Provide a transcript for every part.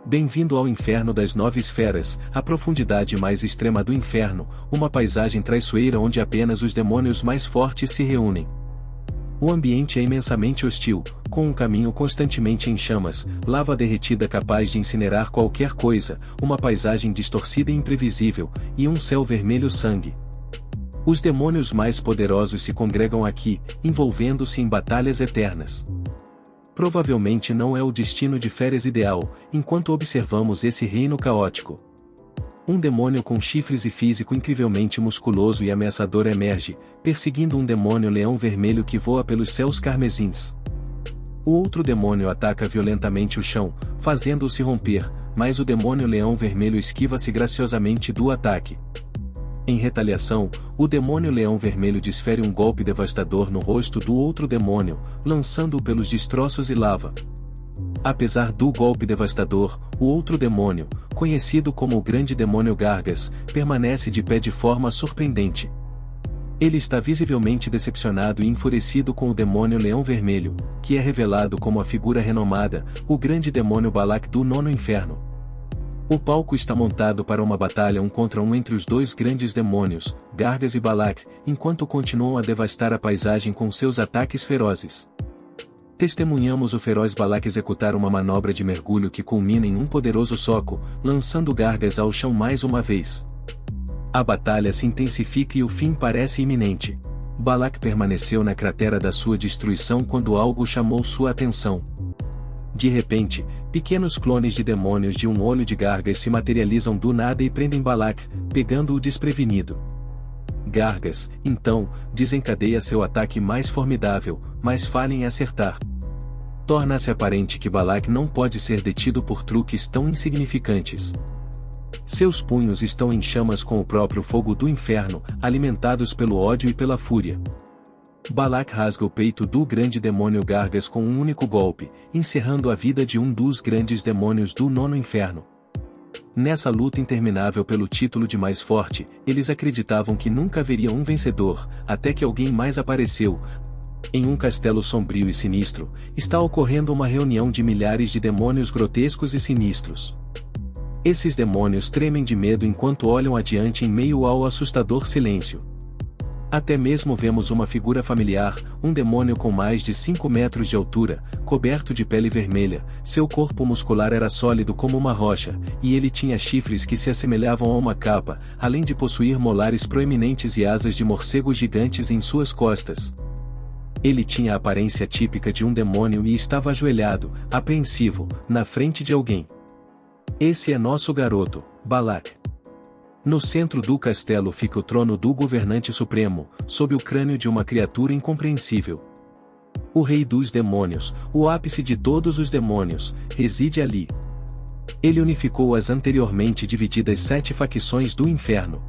Bem-vindo ao inferno das 9 esferas, a profundidade mais extrema do inferno, uma paisagem traiçoeira onde apenas os demônios mais fortes se reúnem. O ambiente é imensamente hostil, com um caminho constantemente em chamas, lava derretida capaz de incinerar qualquer coisa, uma paisagem distorcida e imprevisível, e um céu vermelho sangue. Os demônios mais poderosos se congregam aqui, envolvendo-se em batalhas eternas. Provavelmente não é o destino de Feres ideal, enquanto observamos esse reino caótico. Um demônio com chifres e físico incrivelmente musculoso e ameaçador emerge, perseguindo um demônio leão vermelho que voa pelos céus carmesins. O outro demônio ataca violentamente o chão, fazendo-o se romper, mas o demônio leão vermelho esquiva-se graciosamente do ataque. Em retaliação, o demônio leão vermelho desfere um golpe devastador no rosto do outro demônio, lançando-o pelos destroços e lava. Apesar do golpe devastador, o outro demônio, conhecido como o grande demônio Gargas, permanece de pé de forma surpreendente. Ele está visivelmente decepcionado e enfurecido com o demônio leão vermelho, que é revelado como a figura renomada, o grande demônio Balak do Nono Inferno. O palco está montado para uma batalha 1 contra 1 entre os dois grandes demônios, Gargas e Balak, enquanto continuam a devastar a paisagem com seus ataques ferozes. Testemunhamos o feroz Balak executar uma manobra de mergulho que culmina em um poderoso soco, lançando Gargas ao chão mais uma vez. A batalha se intensifica e o fim parece iminente. Balak permaneceu na cratera da sua destruição quando algo chamou sua atenção. De repente, pequenos clones de demônios de um olho de Gargas se materializam do nada e prendem Balak, pegando-o desprevenido. Gargas, então, desencadeia seu ataque mais formidável, mas falha em acertar. Torna-se aparente que Balak não pode ser detido por truques tão insignificantes. Seus punhos estão em chamas com o próprio fogo do inferno, alimentados pelo ódio e pela fúria. Balak rasga o peito do grande demônio Gargas com um único golpe, encerrando a vida de um dos grandes demônios do Nono Inferno. Nessa luta interminável pelo título de mais forte, eles acreditavam que nunca haveria um vencedor, até que alguém mais apareceu. Em um castelo sombrio e sinistro, está ocorrendo uma reunião de milhares de demônios grotescos e sinistros. Esses demônios tremem de medo enquanto olham adiante em meio ao assustador silêncio. Até mesmo vemos uma figura familiar, um demônio com mais de 5 metros de altura, coberto de pele vermelha, seu corpo muscular era sólido como uma rocha, e ele tinha chifres que se assemelhavam a uma capa, além de possuir molares proeminentes e asas de morcego gigantes em suas costas. Ele tinha a aparência típica de um demônio e estava ajoelhado, apreensivo, na frente de alguém. Esse é nosso garoto, Balak. No centro do castelo fica o trono do governante supremo, sob o crânio de uma criatura incompreensível. O rei dos demônios, o ápice de todos os demônios, reside ali. Ele unificou as anteriormente divididas 7 facções do inferno.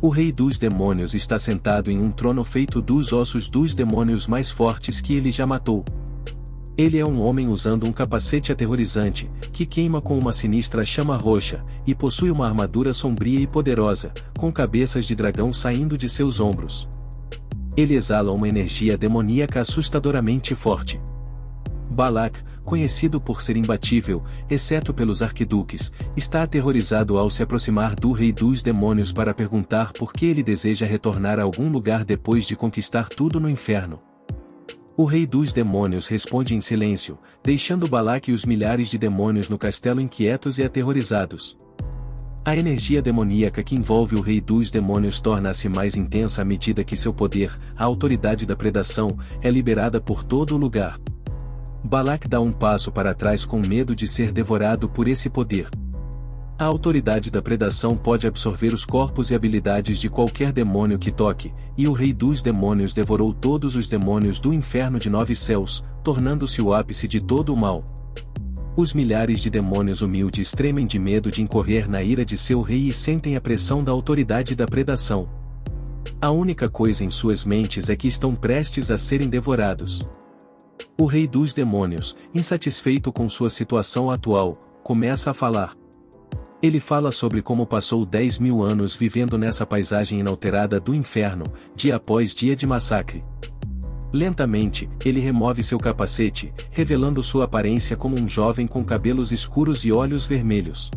O rei dos demônios está sentado em um trono feito dos ossos dos demônios mais fortes que ele já matou. Ele é um homem usando um capacete aterrorizante, que queima com uma sinistra chama roxa, e possui uma armadura sombria e poderosa, com cabeças de dragão saindo de seus ombros. Ele exala uma energia demoníaca assustadoramente forte. Balak, conhecido por ser imbatível, exceto pelos arquiduques, está aterrorizado ao se aproximar do rei dos demônios para perguntar por que ele deseja retornar a algum lugar depois de conquistar tudo no inferno. O rei dos demônios responde em silêncio, deixando Balak e os milhares de demônios no castelo inquietos e aterrorizados. A energia demoníaca que envolve o rei dos demônios torna-se mais intensa à medida que seu poder, a autoridade da predação, é liberada por todo o lugar. Balak dá um passo para trás com medo de ser devorado por esse poder. A autoridade da predação pode absorver os corpos e habilidades de qualquer demônio que toque, e o rei dos demônios devorou todos os demônios do inferno de 9 céus, tornando-se o ápice de todo o mal. Os milhares de demônios humildes tremem de medo de incorrer na ira de seu rei e sentem a pressão da autoridade da predação. A única coisa em suas mentes é que estão prestes a serem devorados. O rei dos demônios, insatisfeito com sua situação atual, começa a falar. Ele fala sobre como passou 10.000 anos vivendo nessa paisagem inalterada do inferno, dia após dia de massacre. Lentamente, ele remove seu capacete, revelando sua aparência como um jovem com cabelos escuros e olhos vermelhos.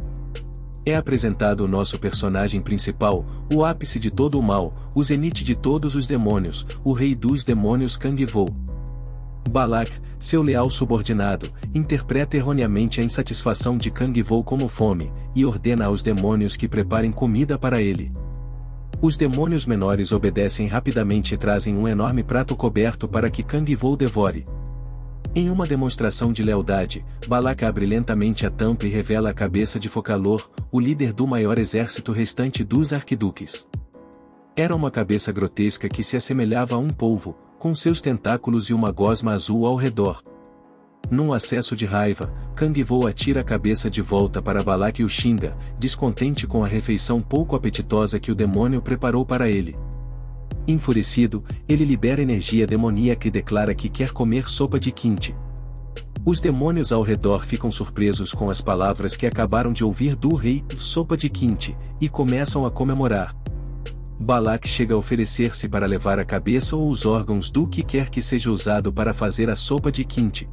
É apresentado o nosso personagem principal, o ápice de todo o mal, o zenite de todos os demônios, o rei dos demônios Kang-Vo. Balak, seu leal subordinado, interpreta erroneamente a insatisfação de Kang-Vo como fome, e ordena aos demônios que preparem comida para ele. Os demônios menores obedecem rapidamente e trazem um enorme prato coberto para que Kang-Vo devore. Em uma demonstração de lealdade, Balak abre lentamente a tampa e revela a cabeça de Focalor, o líder do maior exército restante dos arquiduques. Era uma cabeça grotesca que se assemelhava a um polvo, com seus tentáculos e uma gosma azul ao redor. Num acesso de raiva, Kang-Vo atira a cabeça de volta para Balak e o xinga, descontente com a refeição pouco apetitosa que o demônio preparou para ele. Enfurecido, ele libera energia demoníaca e declara que quer comer sopa de quinte. Os demônios ao redor ficam surpresos com as palavras que acabaram de ouvir do rei, sopa de quinte, e começam a comemorar. Balak chega a oferecer-se para levar a cabeça ou os órgãos do que quer que seja usado para fazer a sopa de quinte.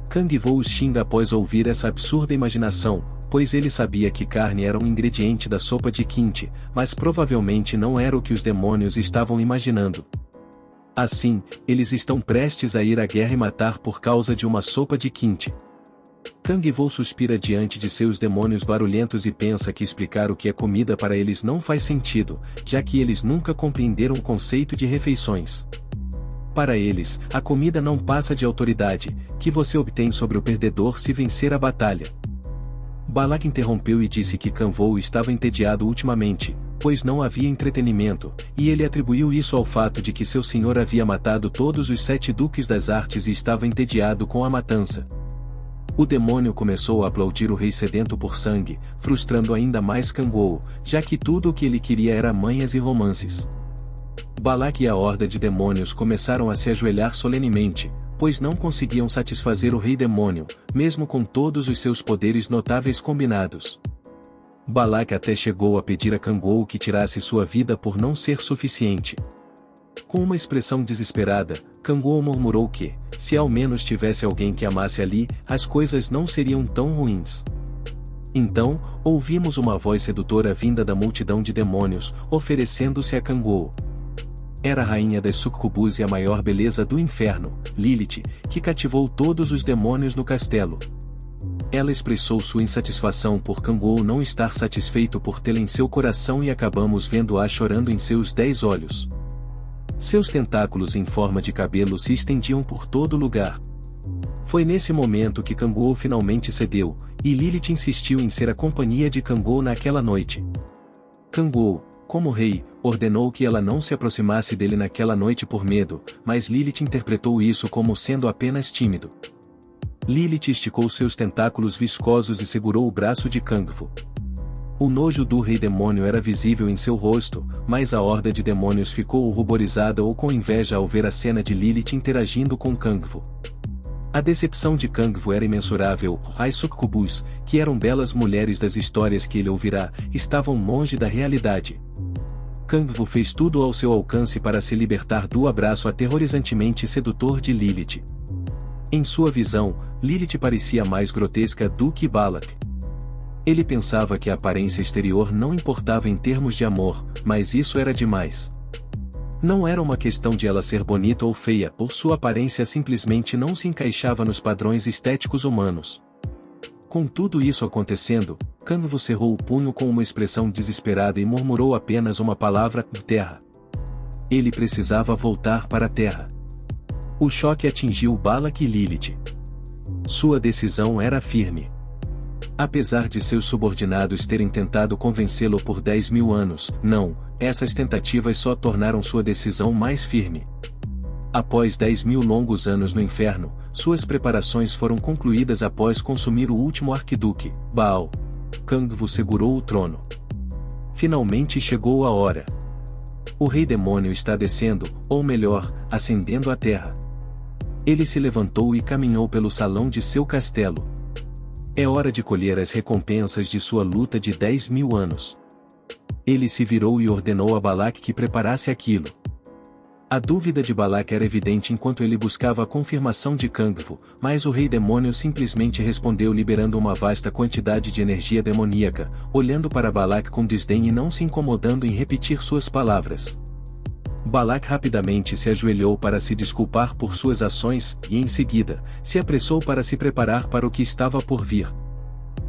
Kang-Vo os xinga após ouvir essa absurda imaginação, pois ele sabia que carne era um ingrediente da sopa de quinte, mas provavelmente não era o que os demônios estavam imaginando. Assim, eles estão prestes a ir à guerra e matar por causa de uma sopa de quinte. Kang-Vo suspira diante de seus demônios barulhentos e pensa que explicar o que é comida para eles não faz sentido, já que eles nunca compreenderam o conceito de refeições. Para eles, a comida não passa de autoridade, que você obtém sobre o perdedor se vencer a batalha. Balak interrompeu e disse que Kang-Vo estava entediado ultimamente, pois não havia entretenimento, e ele atribuiu isso ao fato de que seu senhor havia matado todos os 7 duques das artes e estava entediado com a matança. O demônio começou a aplaudir o rei sedento por sangue, frustrando ainda mais Kang-Vo, já que tudo o que ele queria era manhas e romances. Balak e a horda de demônios começaram a se ajoelhar solenemente, pois não conseguiam satisfazer o rei demônio, mesmo com todos os seus poderes notáveis combinados. Balak até chegou a pedir a Kang-Vo que tirasse sua vida por não ser suficiente. Com uma expressão desesperada, Kang-Vo murmurou que, se ao menos tivesse alguém que amasse ali, as coisas não seriam tão ruins. Então, ouvimos uma voz sedutora vinda da multidão de demônios, oferecendo-se a Kang-Vo. Era a rainha das sucubus e a maior beleza do inferno, Lilith, que cativou todos os demônios no castelo. Ela expressou sua insatisfação por Kang-Vo não estar satisfeito por tê-la em seu coração e acabamos vendo-a chorando em seus 10 olhos. Seus tentáculos em forma de cabelo se estendiam por todo lugar. Foi nesse momento que Kang-Vo finalmente cedeu, e Lilith insistiu em ser a companhia de Kang-Vo naquela noite. Kang-Vo, como rei, ordenou que ela não se aproximasse dele naquela noite por medo, mas Lilith interpretou isso como sendo apenas tímido. Lilith esticou seus tentáculos viscosos e segurou o braço de Kang-Vo. O nojo do rei demônio era visível em seu rosto, mas a horda de demônios ficou ruborizada ou com inveja ao ver a cena de Lilith interagindo com Kang-Vo. A decepção de Kang-Vo era imensurável. As sucubus, que eram belas mulheres das histórias que ele ouvirá, estavam longe da realidade. Kang-Vo fez tudo ao seu alcance para se libertar do abraço aterrorizantemente sedutor de Lilith. Em sua visão, Lilith parecia mais grotesca do que Balak. Ele pensava que a aparência exterior não importava em termos de amor, mas isso era demais. Não era uma questão de ela ser bonita ou feia, ou sua aparência simplesmente não se encaixava nos padrões estéticos humanos. Com tudo isso acontecendo, Kang-Vo cerrou o punho com uma expressão desesperada e murmurou apenas uma palavra: terra. Ele precisava voltar para a terra. O choque atingiu Balak e Lilith. Sua decisão era firme. Apesar de seus subordinados terem tentado convencê-lo por 10.000 anos, não, essas tentativas só tornaram sua decisão mais firme. Após 10.000 longos anos no inferno, suas preparações foram concluídas após consumir o último arquiduque, Baal. Kang-Vo segurou o trono. Finalmente chegou a hora. O rei demônio está descendo, ou melhor, ascendendo à terra. Ele se levantou e caminhou pelo salão de seu castelo. É hora de colher as recompensas de sua luta de 10.000 anos. Ele se virou e ordenou a Balak que preparasse aquilo. A dúvida de Balak era evidente enquanto ele buscava a confirmação de Kangvu, mas o rei demônio simplesmente respondeu liberando uma vasta quantidade de energia demoníaca, olhando para Balak com desdém e não se incomodando em repetir suas palavras. Balak rapidamente se ajoelhou para se desculpar por suas ações e, em seguida, se apressou para se preparar para o que estava por vir.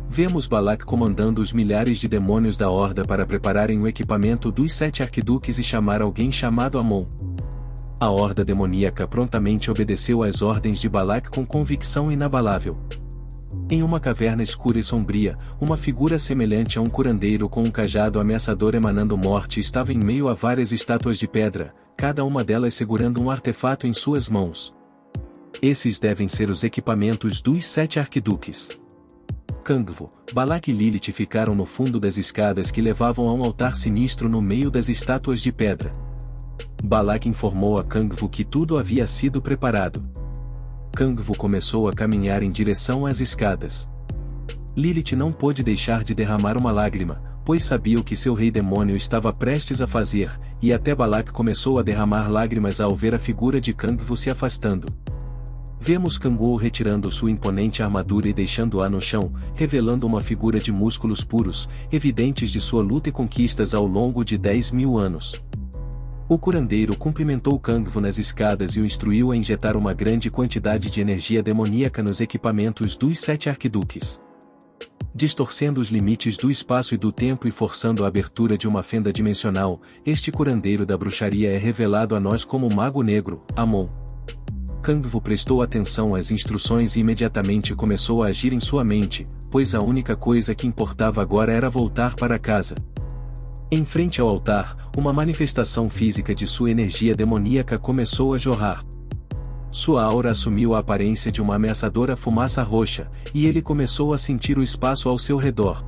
Vemos Balak comandando os milhares de demônios da Horda para prepararem o equipamento dos 7 arquiduques e chamar alguém chamado Amon. A Horda demoníaca prontamente obedeceu às ordens de Balak com convicção inabalável. Em uma caverna escura e sombria, uma figura semelhante a um curandeiro com um cajado ameaçador emanando morte estava em meio a várias estátuas de pedra, cada uma delas segurando um artefato em suas mãos. Esses devem ser os equipamentos dos 7 arquiduques. Kangvu, Balak e Lilith ficaram no fundo das escadas que levavam a um altar sinistro no meio das estátuas de pedra. Balak informou a Kangvu que tudo havia sido preparado. Kangvu começou a caminhar em direção às escadas. Lilith não pôde deixar de derramar uma lágrima, pois sabia o que seu rei demônio estava prestes a fazer, e até Balak começou a derramar lágrimas ao ver a figura de Kangvu se afastando. Vemos Kangol retirando sua imponente armadura e deixando-a no chão, revelando uma figura de músculos puros, evidentes de sua luta e conquistas ao longo de 10.000 anos. O curandeiro cumprimentou Kangvu nas escadas e o instruiu a injetar uma grande quantidade de energia demoníaca nos equipamentos dos 7 arquiduques. Distorcendo os limites do espaço e do tempo e forçando a abertura de uma fenda dimensional, este curandeiro da bruxaria é revelado a nós como o Mago Negro, Amon. Kangvu prestou atenção às instruções e imediatamente começou a agir em sua mente, pois a única coisa que importava agora era voltar para casa. Em frente ao altar, uma manifestação física de sua energia demoníaca começou a jorrar. Sua aura assumiu a aparência de uma ameaçadora fumaça roxa, e ele começou a sentir o espaço ao seu redor.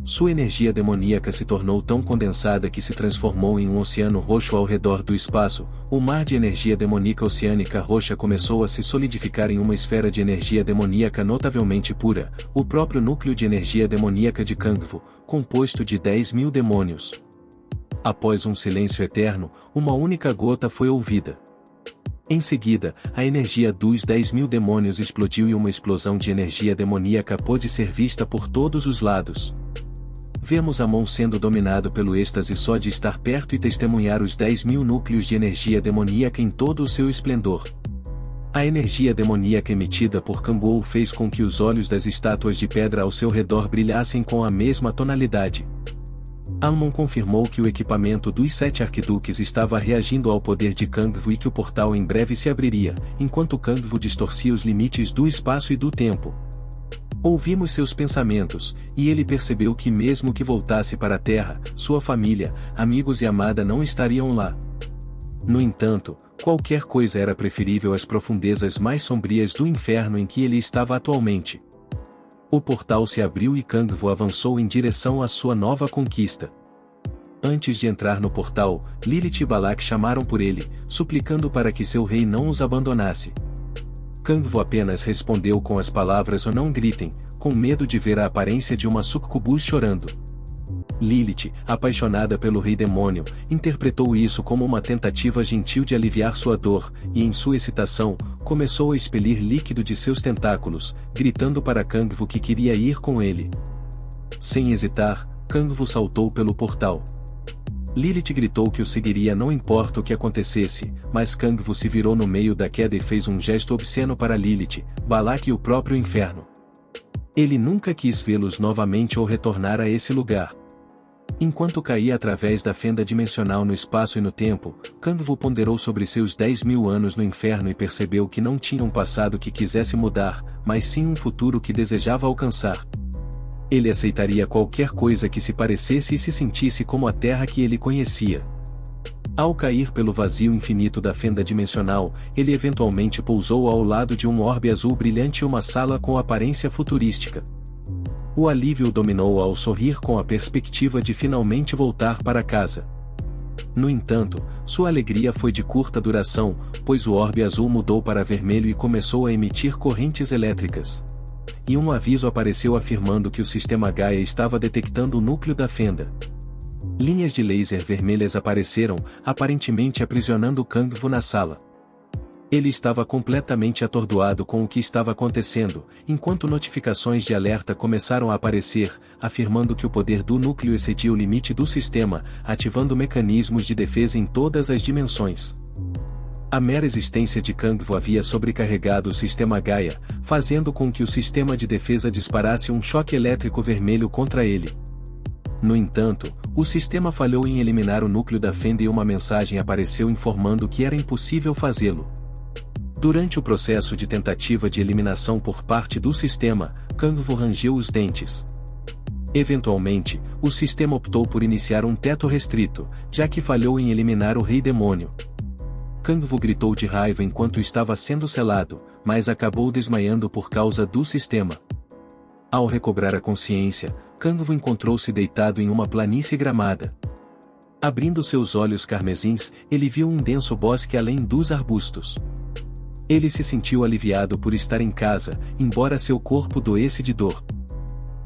Sua energia demoníaca se tornou tão condensada que se transformou em um oceano roxo ao redor do espaço. O mar de energia demoníaca oceânica roxa começou a se solidificar em uma esfera de energia demoníaca notavelmente pura, o próprio núcleo de energia demoníaca de Kangvu, composto de 10.000 demônios. Após um silêncio eterno, uma única gota foi ouvida. Em seguida, a energia dos 10.000 demônios explodiu e uma explosão de energia demoníaca pôde ser vista por todos os lados. Vemos Amon sendo dominado pelo êxtase só de estar perto e testemunhar os 10.000 núcleos de energia demoníaca em todo o seu esplendor. A energia demoníaca emitida por Kangol fez com que os olhos das estátuas de pedra ao seu redor brilhassem com a mesma tonalidade. Amon confirmou que o equipamento dos 7 arquiduques estava reagindo ao poder de Kangvu e que o portal em breve se abriria, enquanto Kangvu distorcia os limites do espaço e do tempo. Ouvimos seus pensamentos, e ele percebeu que mesmo que voltasse para a Terra, sua família, amigos e amada não estariam lá. No entanto, qualquer coisa era preferível às profundezas mais sombrias do inferno em que ele estava atualmente. O portal se abriu e Kangvu avançou em direção à sua nova conquista. Antes de entrar no portal, Lilith e Balak chamaram por ele, suplicando para que seu rei não os abandonasse. Kangvu apenas respondeu com as palavras "ou não gritem", com medo de ver a aparência de uma succubus chorando. Lilith, apaixonada pelo rei demônio, interpretou isso como uma tentativa gentil de aliviar sua dor, e em sua excitação, começou a expelir líquido de seus tentáculos, gritando para Kangvu que queria ir com ele. Sem hesitar, Kangvu saltou pelo portal. Lilith gritou que o seguiria não importa o que acontecesse, mas Kangvu se virou no meio da queda e fez um gesto obsceno para Lilith, Balak e o próprio inferno. Ele nunca quis vê-los novamente ou retornar a esse lugar. Enquanto caía através da fenda dimensional no espaço e no tempo, Kangvu ponderou sobre seus 10.000 anos no inferno e percebeu que não tinha um passado que quisesse mudar, mas sim um futuro que desejava alcançar. Ele aceitaria qualquer coisa que se parecesse e se sentisse como a terra que ele conhecia. Ao cair pelo vazio infinito da fenda dimensional, ele eventualmente pousou ao lado de um orbe azul brilhante e uma sala com aparência futurística. O alívio o dominou ao sorrir com a perspectiva de finalmente voltar para casa. No entanto, sua alegria foi de curta duração, pois o orbe azul mudou para vermelho e começou a emitir correntes elétricas. E um aviso apareceu afirmando que o sistema Gaia estava detectando o núcleo da fenda. Linhas de laser vermelhas apareceram, aparentemente aprisionando Kang-Vo na sala. Ele estava completamente atordoado com o que estava acontecendo, enquanto notificações de alerta começaram a aparecer, afirmando que o poder do núcleo excedia o limite do sistema, ativando mecanismos de defesa em todas as dimensões. A mera existência de Kang-Vo havia sobrecarregado o sistema Gaia, fazendo com que o sistema de defesa disparasse um choque elétrico vermelho contra ele. No entanto, o sistema falhou em eliminar o núcleo da fenda e uma mensagem apareceu informando que era impossível fazê-lo. Durante o processo de tentativa de eliminação por parte do sistema, Kang-Vo rangeu os dentes. Eventualmente, o sistema optou por iniciar um teto restrito, já que falhou em eliminar o Rei Demônio. Kang-Vo gritou de raiva enquanto estava sendo selado, mas acabou desmaiando por causa do sistema. Ao recobrar a consciência, Kang-Vo encontrou-se deitado em uma planície gramada. Abrindo seus olhos carmesins, ele viu um denso bosque além dos arbustos. Ele se sentiu aliviado por estar em casa, embora seu corpo doesse de dor.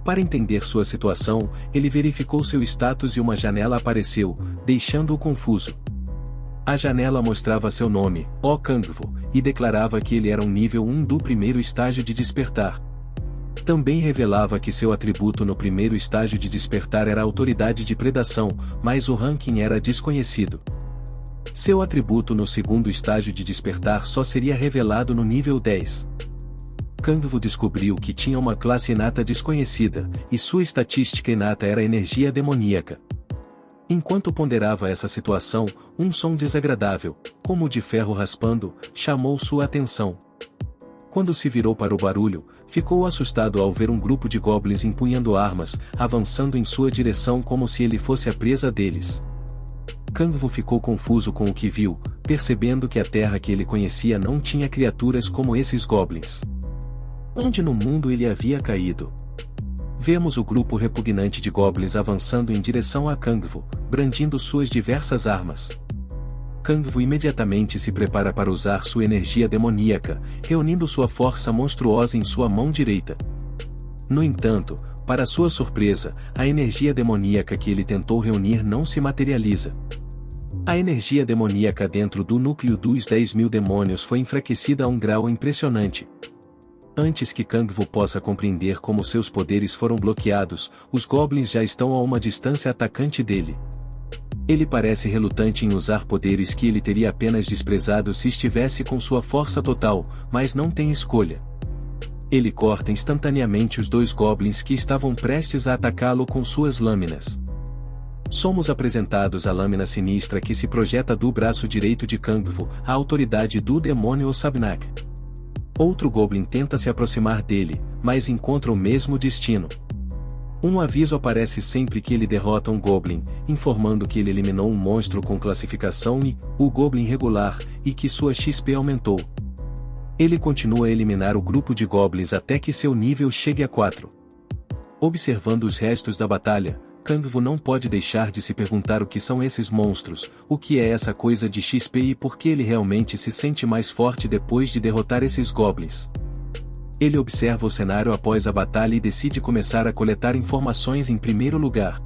Para entender sua situação, ele verificou seu status e uma janela apareceu, deixando-o confuso. A janela mostrava seu nome, O Kang-Vo, e declarava que ele era um nível 1 do primeiro estágio de despertar. Também revelava que seu atributo no primeiro estágio de despertar era autoridade de predação, mas o ranking era desconhecido. Seu atributo no segundo estágio de despertar só seria revelado no nível 10. Kang-Vo descobriu que tinha uma classe inata desconhecida, e sua estatística inata era energia demoníaca. Enquanto ponderava essa situação, um som desagradável, como o de ferro raspando, chamou sua atenção. Quando se virou para o barulho, ficou assustado ao ver um grupo de goblins empunhando armas, avançando em sua direção como se ele fosse a presa deles. Kang-Vo ficou confuso com o que viu, percebendo que a terra que ele conhecia não tinha criaturas como esses goblins. Onde no mundo ele havia caído? Vemos o grupo repugnante de goblins avançando em direção a Kang-Vo, brandindo suas diversas armas. Kang-Vo imediatamente se prepara para usar sua energia demoníaca, reunindo sua força monstruosa em sua mão direita. No entanto, para sua surpresa, a energia demoníaca que ele tentou reunir não se materializa. A energia demoníaca dentro do núcleo dos 10.000 demônios foi enfraquecida a um grau impressionante. Antes que Kang-Vo possa compreender como seus poderes foram bloqueados, os goblins já estão a uma distância atacante dele. Ele parece relutante em usar poderes que ele teria apenas desprezado se estivesse com sua força total, mas não tem escolha. Ele corta instantaneamente os dois goblins que estavam prestes a atacá-lo com suas lâminas. Somos apresentados à lâmina sinistra que se projeta do braço direito de Kang-Vo, a autoridade do demônio Osabnak. Outro goblin tenta se aproximar dele, mas encontra o mesmo destino. Um aviso aparece sempre que ele derrota um goblin, informando que ele eliminou um monstro com classificação I, o goblin regular, e que sua XP aumentou. Ele continua a eliminar o grupo de goblins até que seu nível chegue a 4. Observando os restos da batalha, Kang-Vo não pode deixar de se perguntar o que são esses monstros, o que é essa coisa de XP e por que ele realmente se sente mais forte depois de derrotar esses goblins. Ele observa o cenário após a batalha e decide começar a coletar informações em primeiro lugar.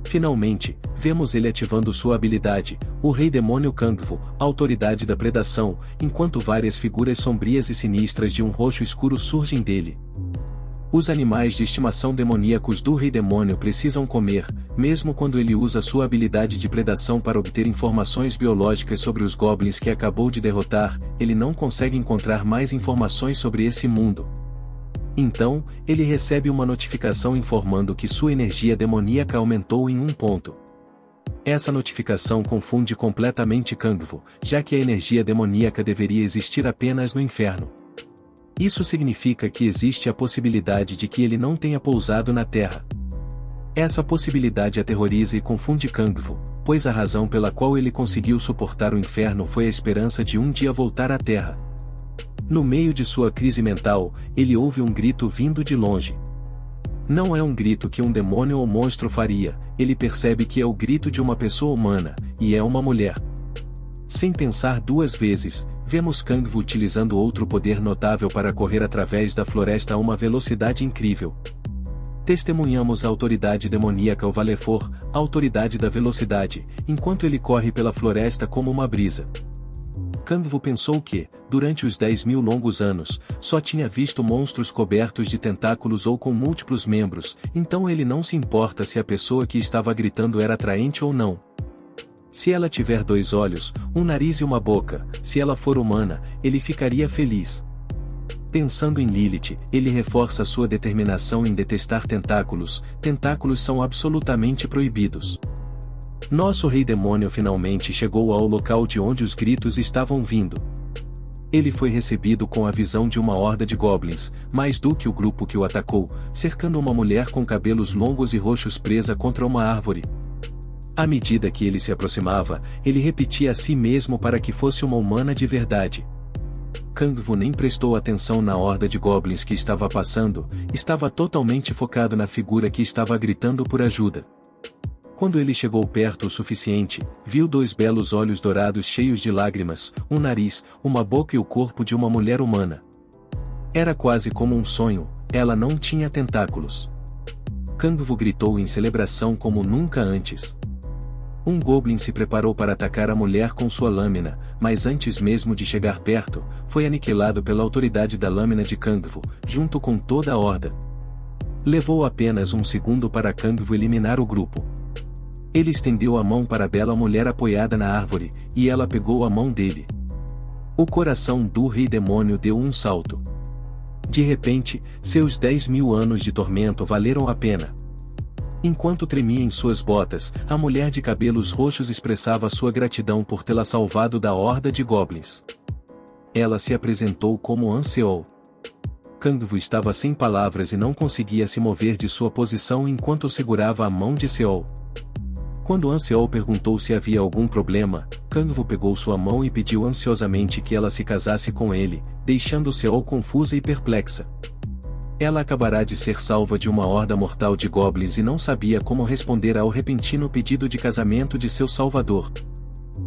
Finalmente, vemos ele ativando sua habilidade, o Rei Demônio Kang-Vo, autoridade da predação, enquanto várias figuras sombrias e sinistras de um roxo escuro surgem dele. Os animais de estimação demoníacos do Rei Demônio precisam comer, mesmo quando ele usa sua habilidade de predação para obter informações biológicas sobre os goblins que acabou de derrotar, ele não consegue encontrar mais informações sobre esse mundo. Então, ele recebe uma notificação informando que sua energia demoníaca aumentou em 1 ponto. Essa notificação confunde completamente Kang-Vo, já que a energia demoníaca deveria existir apenas no inferno. Isso significa que existe a possibilidade de que ele não tenha pousado na Terra. Essa possibilidade aterroriza e confunde Kang-Vo, pois a razão pela qual ele conseguiu suportar o inferno foi a esperança de um dia voltar à Terra. No meio de sua crise mental, ele ouve um grito vindo de longe. Não é um grito que um demônio ou monstro faria, ele percebe que é o grito de uma pessoa humana, e é uma mulher. Sem pensar duas vezes, vemos Kang-Vo utilizando outro poder notável para correr através da floresta a uma velocidade incrível. Testemunhamos a autoridade demoníaca o Valefor, a autoridade da velocidade, enquanto ele corre pela floresta como uma brisa. Kangvu pensou que, durante os 10.000 longos anos, só tinha visto monstros cobertos de tentáculos ou com múltiplos membros, então ele não se importa se a pessoa que estava gritando era atraente ou não. Se ela tiver 2 olhos, um nariz e uma boca, se ela for humana, ele ficaria feliz. Pensando em Lilith, ele reforça sua determinação em detestar tentáculos. Tentáculos são absolutamente proibidos. Nosso rei demônio finalmente chegou ao local de onde os gritos estavam vindo. Ele foi recebido com a visão de uma horda de goblins, mais do que o grupo que o atacou, cercando uma mulher com cabelos longos e roxos presa contra uma árvore. À medida que ele se aproximava, ele repetia a si mesmo para que fosse uma humana de verdade. Kangvu nem prestou atenção na horda de goblins que estava passando, estava totalmente focado na figura que estava gritando por ajuda. Quando ele chegou perto o suficiente, viu 2 belos olhos dourados cheios de lágrimas, um nariz, uma boca e o corpo de uma mulher humana. Era quase como um sonho, ela não tinha tentáculos. Kangvu gritou em celebração como nunca antes. Um goblin se preparou para atacar a mulher com sua lâmina, mas antes mesmo de chegar perto, foi aniquilado pela autoridade da lâmina de Kangvu, junto com toda a horda. Levou apenas um segundo para Kangvu eliminar o grupo. Ele estendeu a mão para a bela mulher apoiada na árvore, e ela pegou a mão dele. O coração do rei demônio deu um salto. De repente, seus 10.000 anos de tormento valeram a pena. Enquanto tremia em suas botas, a mulher de cabelos roxos expressava sua gratidão por tê-la salvado da horda de goblins. Ela se apresentou como Anseol. Kangvu estava sem palavras e não conseguia se mover de sua posição enquanto segurava a mão de Seol. Quando Anseol perguntou se havia algum problema, Kangvu pegou sua mão e pediu ansiosamente que ela se casasse com ele, deixando Seol confusa e perplexa. Ela acabará de ser salva de uma horda mortal de goblins e não sabia como responder ao repentino pedido de casamento de seu salvador.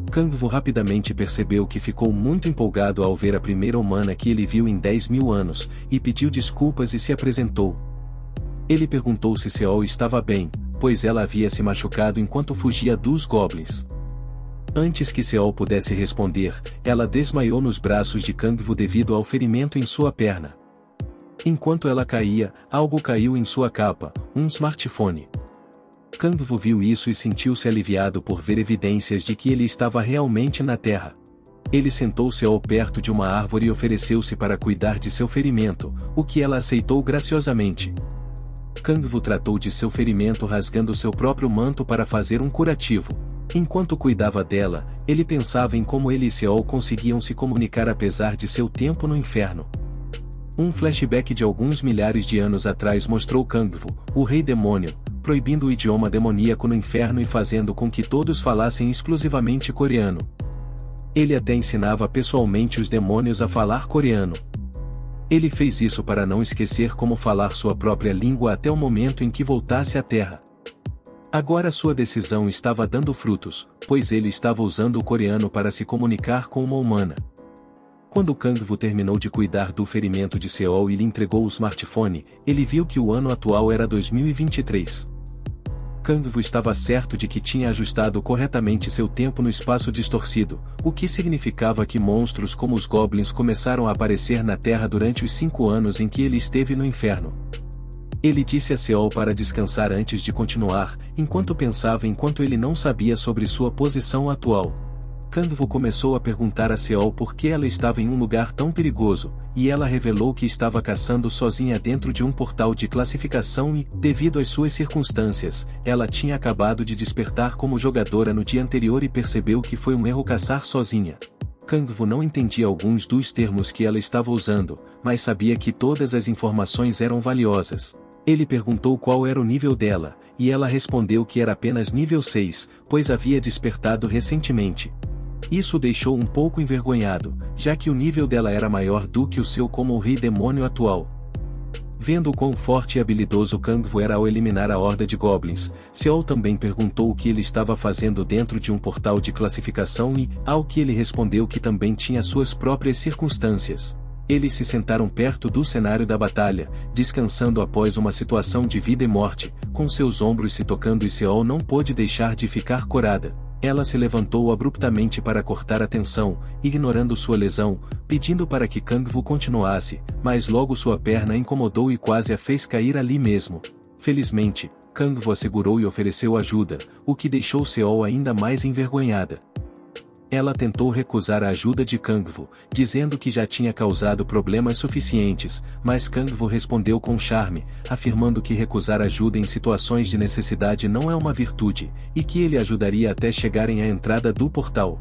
Kangvu rapidamente percebeu que ficou muito empolgado ao ver a primeira humana que ele viu em 10.000 anos, e pediu desculpas e se apresentou. Ele perguntou se Seol estava bem, pois ela havia se machucado enquanto fugia dos goblins. Antes que Seol pudesse responder, ela desmaiou nos braços de Kangvu devido ao ferimento em sua perna. Enquanto ela caía, algo caiu em sua capa, um smartphone. Kangvu viu isso e sentiu-se aliviado por ver evidências de que ele estava realmente na Terra. Ele sentou Seol perto de uma árvore e ofereceu-se para cuidar de seu ferimento, o que ela aceitou graciosamente. Kangvu tratou de seu ferimento rasgando seu próprio manto para fazer um curativo. Enquanto cuidava dela, ele pensava em como ele e Seol conseguiam se comunicar apesar de seu tempo no inferno. Um flashback de alguns milhares de anos atrás mostrou Kangvu, o rei demônio, proibindo o idioma demoníaco no inferno e fazendo com que todos falassem exclusivamente coreano. Ele até ensinava pessoalmente os demônios a falar coreano. Ele fez isso para não esquecer como falar sua própria língua até o momento em que voltasse à Terra. Agora sua decisão estava dando frutos, pois ele estava usando o coreano para se comunicar com uma humana. Quando Kangvu terminou de cuidar do ferimento de Seol e lhe entregou o smartphone, ele viu que o ano atual era 2023. Kangvu estava certo de que tinha ajustado corretamente seu tempo no espaço distorcido, o que significava que monstros como os goblins começaram a aparecer na Terra durante os 5 anos em que ele esteve no inferno. Ele disse a Seol para descansar antes de continuar, enquanto pensava enquanto ele não sabia sobre sua posição atual. Kangvu começou a perguntar a Seol por que ela estava em um lugar tão perigoso, e ela revelou que estava caçando sozinha dentro de um portal de classificação e, devido às suas circunstâncias, ela tinha acabado de despertar como jogadora no dia anterior e percebeu que foi um erro caçar sozinha. Kangvu não entendia alguns dos termos que ela estava usando, mas sabia que todas as informações eram valiosas. Ele perguntou qual era o nível dela, e ela respondeu que era apenas nível 6, pois havia despertado recentemente. Isso o deixou um pouco envergonhado, já que o nível dela era maior do que o seu como o rei demônio atual. Vendo o quão forte e habilidoso Kangvu era ao eliminar a horda de goblins, Seol também perguntou o que ele estava fazendo dentro de um portal de classificação e, ao que ele respondeu que também tinha suas próprias circunstâncias. Eles se sentaram perto do cenário da batalha, descansando após uma situação de vida e morte, com seus ombros se tocando e Seol não pôde deixar de ficar corada. Ela se levantou abruptamente para cortar a tensão, ignorando sua lesão, pedindo para que Kangvu continuasse, mas logo sua perna incomodou e quase a fez cair ali mesmo. Felizmente, Kangvu a segurou e ofereceu ajuda, o que deixou Seol ainda mais envergonhada. Ela tentou recusar a ajuda de Kangvu, dizendo que já tinha causado problemas suficientes, mas Kangvu respondeu com charme, afirmando que recusar ajuda em situações de necessidade não é uma virtude, e que ele ajudaria até chegarem à entrada do portal.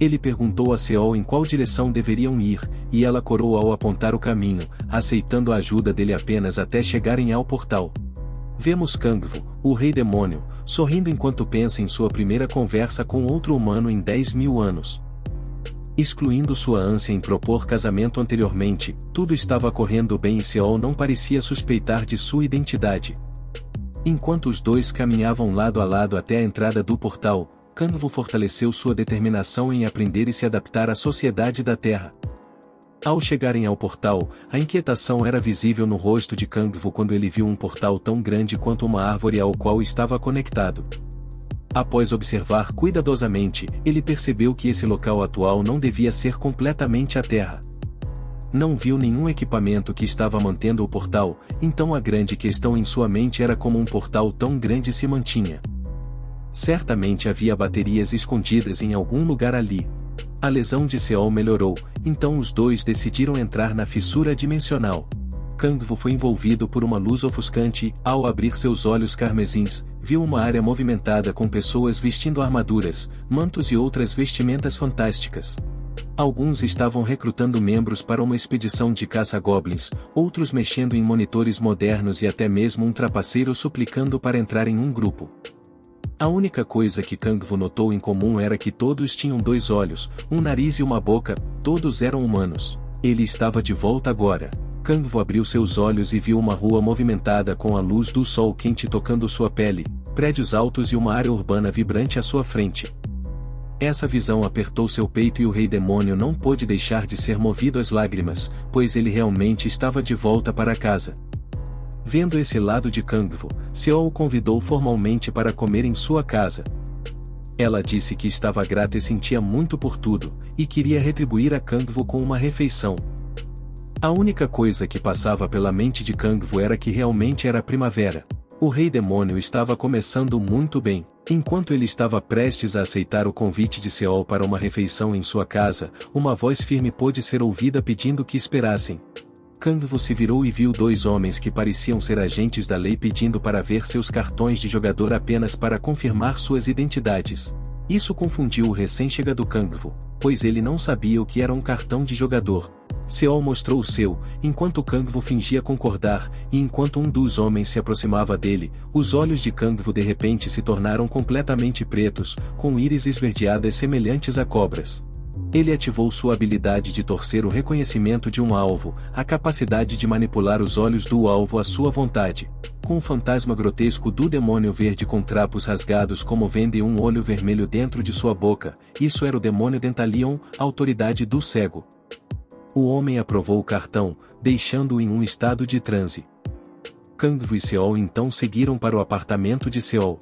Ele perguntou a Seol em qual direção deveriam ir, e ela corou ao apontar o caminho, aceitando a ajuda dele apenas até chegarem ao portal. Vemos Kangvu, o rei demônio, sorrindo enquanto pensa em sua primeira conversa com outro humano em 10.000 anos. Excluindo sua ânsia em propor casamento anteriormente, tudo estava correndo bem e Seol não parecia suspeitar de sua identidade. Enquanto os dois caminhavam lado a lado até a entrada do portal, Kangvu fortaleceu sua determinação em aprender e se adaptar à sociedade da Terra. Ao chegarem ao portal, a inquietação era visível no rosto de Kangvu quando ele viu um portal tão grande quanto uma árvore ao qual estava conectado. Após observar cuidadosamente, ele percebeu que esse local atual não devia ser completamente a Terra. Não viu nenhum equipamento que estava mantendo o portal, então a grande questão em sua mente era como um portal tão grande se mantinha. Certamente havia baterias escondidas em algum lugar ali. A lesão de Seol melhorou, então os dois decidiram entrar na fissura dimensional. Kangvu foi envolvido por uma luz ofuscante e, ao abrir seus olhos carmesins, viu uma área movimentada com pessoas vestindo armaduras, mantos e outras vestimentas fantásticas. Alguns estavam recrutando membros para uma expedição de caça-goblins, outros mexendo em monitores modernos e até mesmo um trapaceiro suplicando para entrar em um grupo. A única coisa que Kangvu notou em comum era que todos tinham 2 olhos, um nariz e uma boca, todos eram humanos. Ele estava de volta agora. Kangvu abriu seus olhos e viu uma rua movimentada com a luz do sol quente tocando sua pele, prédios altos e uma área urbana vibrante à sua frente. Essa visão apertou seu peito e o rei demônio não pôde deixar de ser movido às lágrimas, pois ele realmente estava de volta para casa. Vendo esse lado de Kangvu, Seol o convidou formalmente para comer em sua casa. Ela disse que estava grata e sentia muito por tudo, e queria retribuir a Kangvu com uma refeição. A única coisa que passava pela mente de Kangvu era que realmente era primavera. O rei demônio estava começando muito bem. Enquanto ele estava prestes a aceitar o convite de Seol para uma refeição em sua casa, uma voz firme pôde ser ouvida pedindo que esperassem. Kangvu se virou e viu 2 homens que pareciam ser agentes da lei pedindo para ver seus cartões de jogador apenas para confirmar suas identidades. Isso confundiu o recém-chegado Kangvu, pois ele não sabia o que era um cartão de jogador. Seol mostrou o seu, enquanto Kangvu fingia concordar, e enquanto um dos homens se aproximava dele, os olhos de Kangvu de repente se tornaram completamente pretos, com íris esverdeadas semelhantes a cobras. Ele ativou sua habilidade de torcer o reconhecimento de um alvo, a capacidade de manipular os olhos do alvo à sua vontade. Com o fantasma grotesco do demônio verde com trapos rasgados como venda e um olho vermelho dentro de sua boca, isso era o demônio Dentalion, autoridade do cego. O homem aprovou o cartão, deixando-o em um estado de transe. Kangvu e Seol então seguiram para o apartamento de Seol.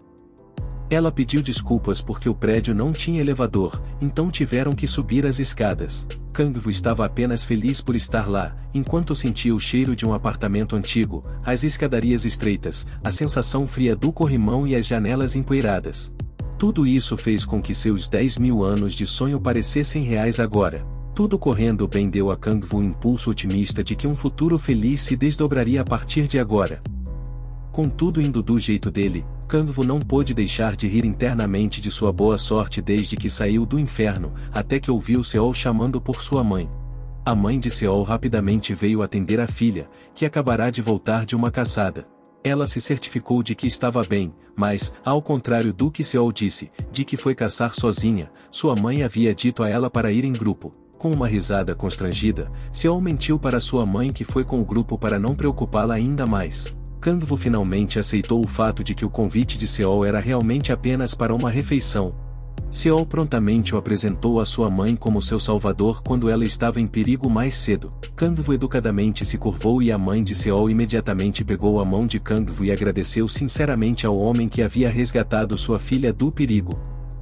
Ela pediu desculpas porque o prédio não tinha elevador, então tiveram que subir as escadas. Kangvu estava apenas feliz por estar lá, enquanto sentia o cheiro de um apartamento antigo, as escadarias estreitas, a sensação fria do corrimão e as janelas empoeiradas. Tudo isso fez com que seus 10.000 anos de sonho parecessem reais agora. Tudo correndo bem deu a Kangvu um impulso otimista de que um futuro feliz se desdobraria a partir de agora. Com tudo indo do jeito dele, Kangvu não pôde deixar de rir internamente de sua boa sorte desde que saiu do inferno, até que ouviu Seol chamando por sua mãe. A mãe de Seol rapidamente veio atender a filha, que acabará de voltar de uma caçada. Ela se certificou de que estava bem, mas, ao contrário do que Seol disse, de que foi caçar sozinha, sua mãe havia dito a ela para ir em grupo. Com uma risada constrangida, Seol mentiu para sua mãe que foi com o grupo para não preocupá-la ainda mais. Kangvu finalmente aceitou o fato de que o convite de Seol era realmente apenas para uma refeição. Seol prontamente o apresentou à sua mãe como seu salvador quando ela estava em perigo mais cedo. Kangvu educadamente se curvou e a mãe de Seol imediatamente pegou a mão de Kangvu e agradeceu sinceramente ao homem que havia resgatado sua filha do perigo.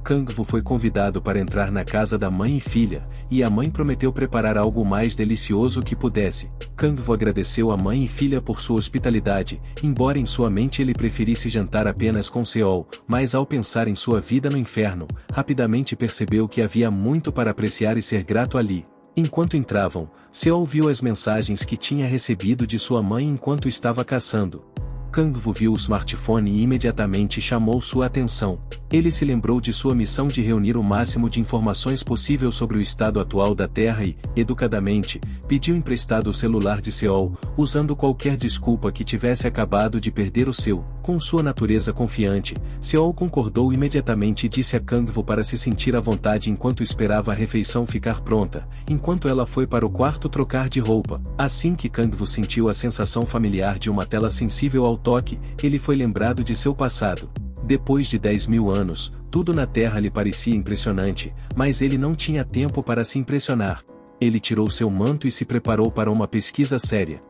Kangvu foi convidado para entrar na casa da mãe e filha, e a mãe prometeu preparar algo mais delicioso que pudesse. Kangvu agradeceu a mãe e filha por sua hospitalidade, embora em sua mente ele preferisse jantar apenas com Seol, mas ao pensar em sua vida no inferno, rapidamente percebeu que havia muito para apreciar e ser grato ali. Enquanto entravam, Seol viu as mensagens que tinha recebido de sua mãe enquanto estava caçando. Kangvu viu o smartphone e imediatamente chamou sua atenção. Ele se lembrou de sua missão de reunir o máximo de informações possível sobre o estado atual da Terra e, educadamente, pediu emprestado o celular de Seol, usando qualquer desculpa que tivesse acabado de perder o seu. Com sua natureza confiante, Seol concordou imediatamente e disse a Kangvu para se sentir à vontade enquanto esperava a refeição ficar pronta, enquanto ela foi para o quarto trocar de roupa. Assim que Kangvu sentiu a sensação familiar de uma tela sensível ao toque, ele foi lembrado de seu passado. Depois de 10.000 anos, tudo na Terra lhe parecia impressionante, mas ele não tinha tempo para se impressionar. Ele tirou seu manto e se preparou para uma pesquisa séria.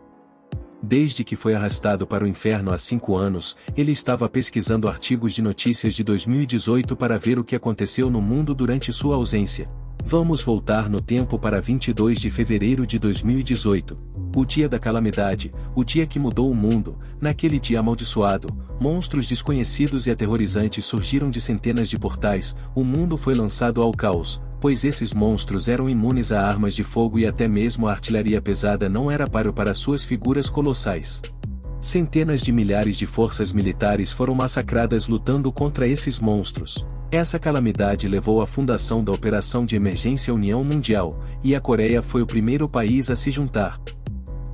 Desde que foi arrastado para o inferno há 5 anos, ele estava pesquisando artigos de notícias de 2018 para ver o que aconteceu no mundo durante sua ausência. Vamos voltar no tempo para 22 de fevereiro de 2018. O dia da calamidade, o dia que mudou o mundo. Naquele dia amaldiçoado, monstros desconhecidos e aterrorizantes surgiram de centenas de portais, o mundo foi lançado ao caos, pois esses monstros eram imunes a armas de fogo e até mesmo a artilharia pesada não era páreo para suas figuras colossais. Centenas de milhares de forças militares foram massacradas lutando contra esses monstros. Essa calamidade levou à fundação da Operação de Emergência União Mundial, e a Coreia foi o primeiro país a se juntar.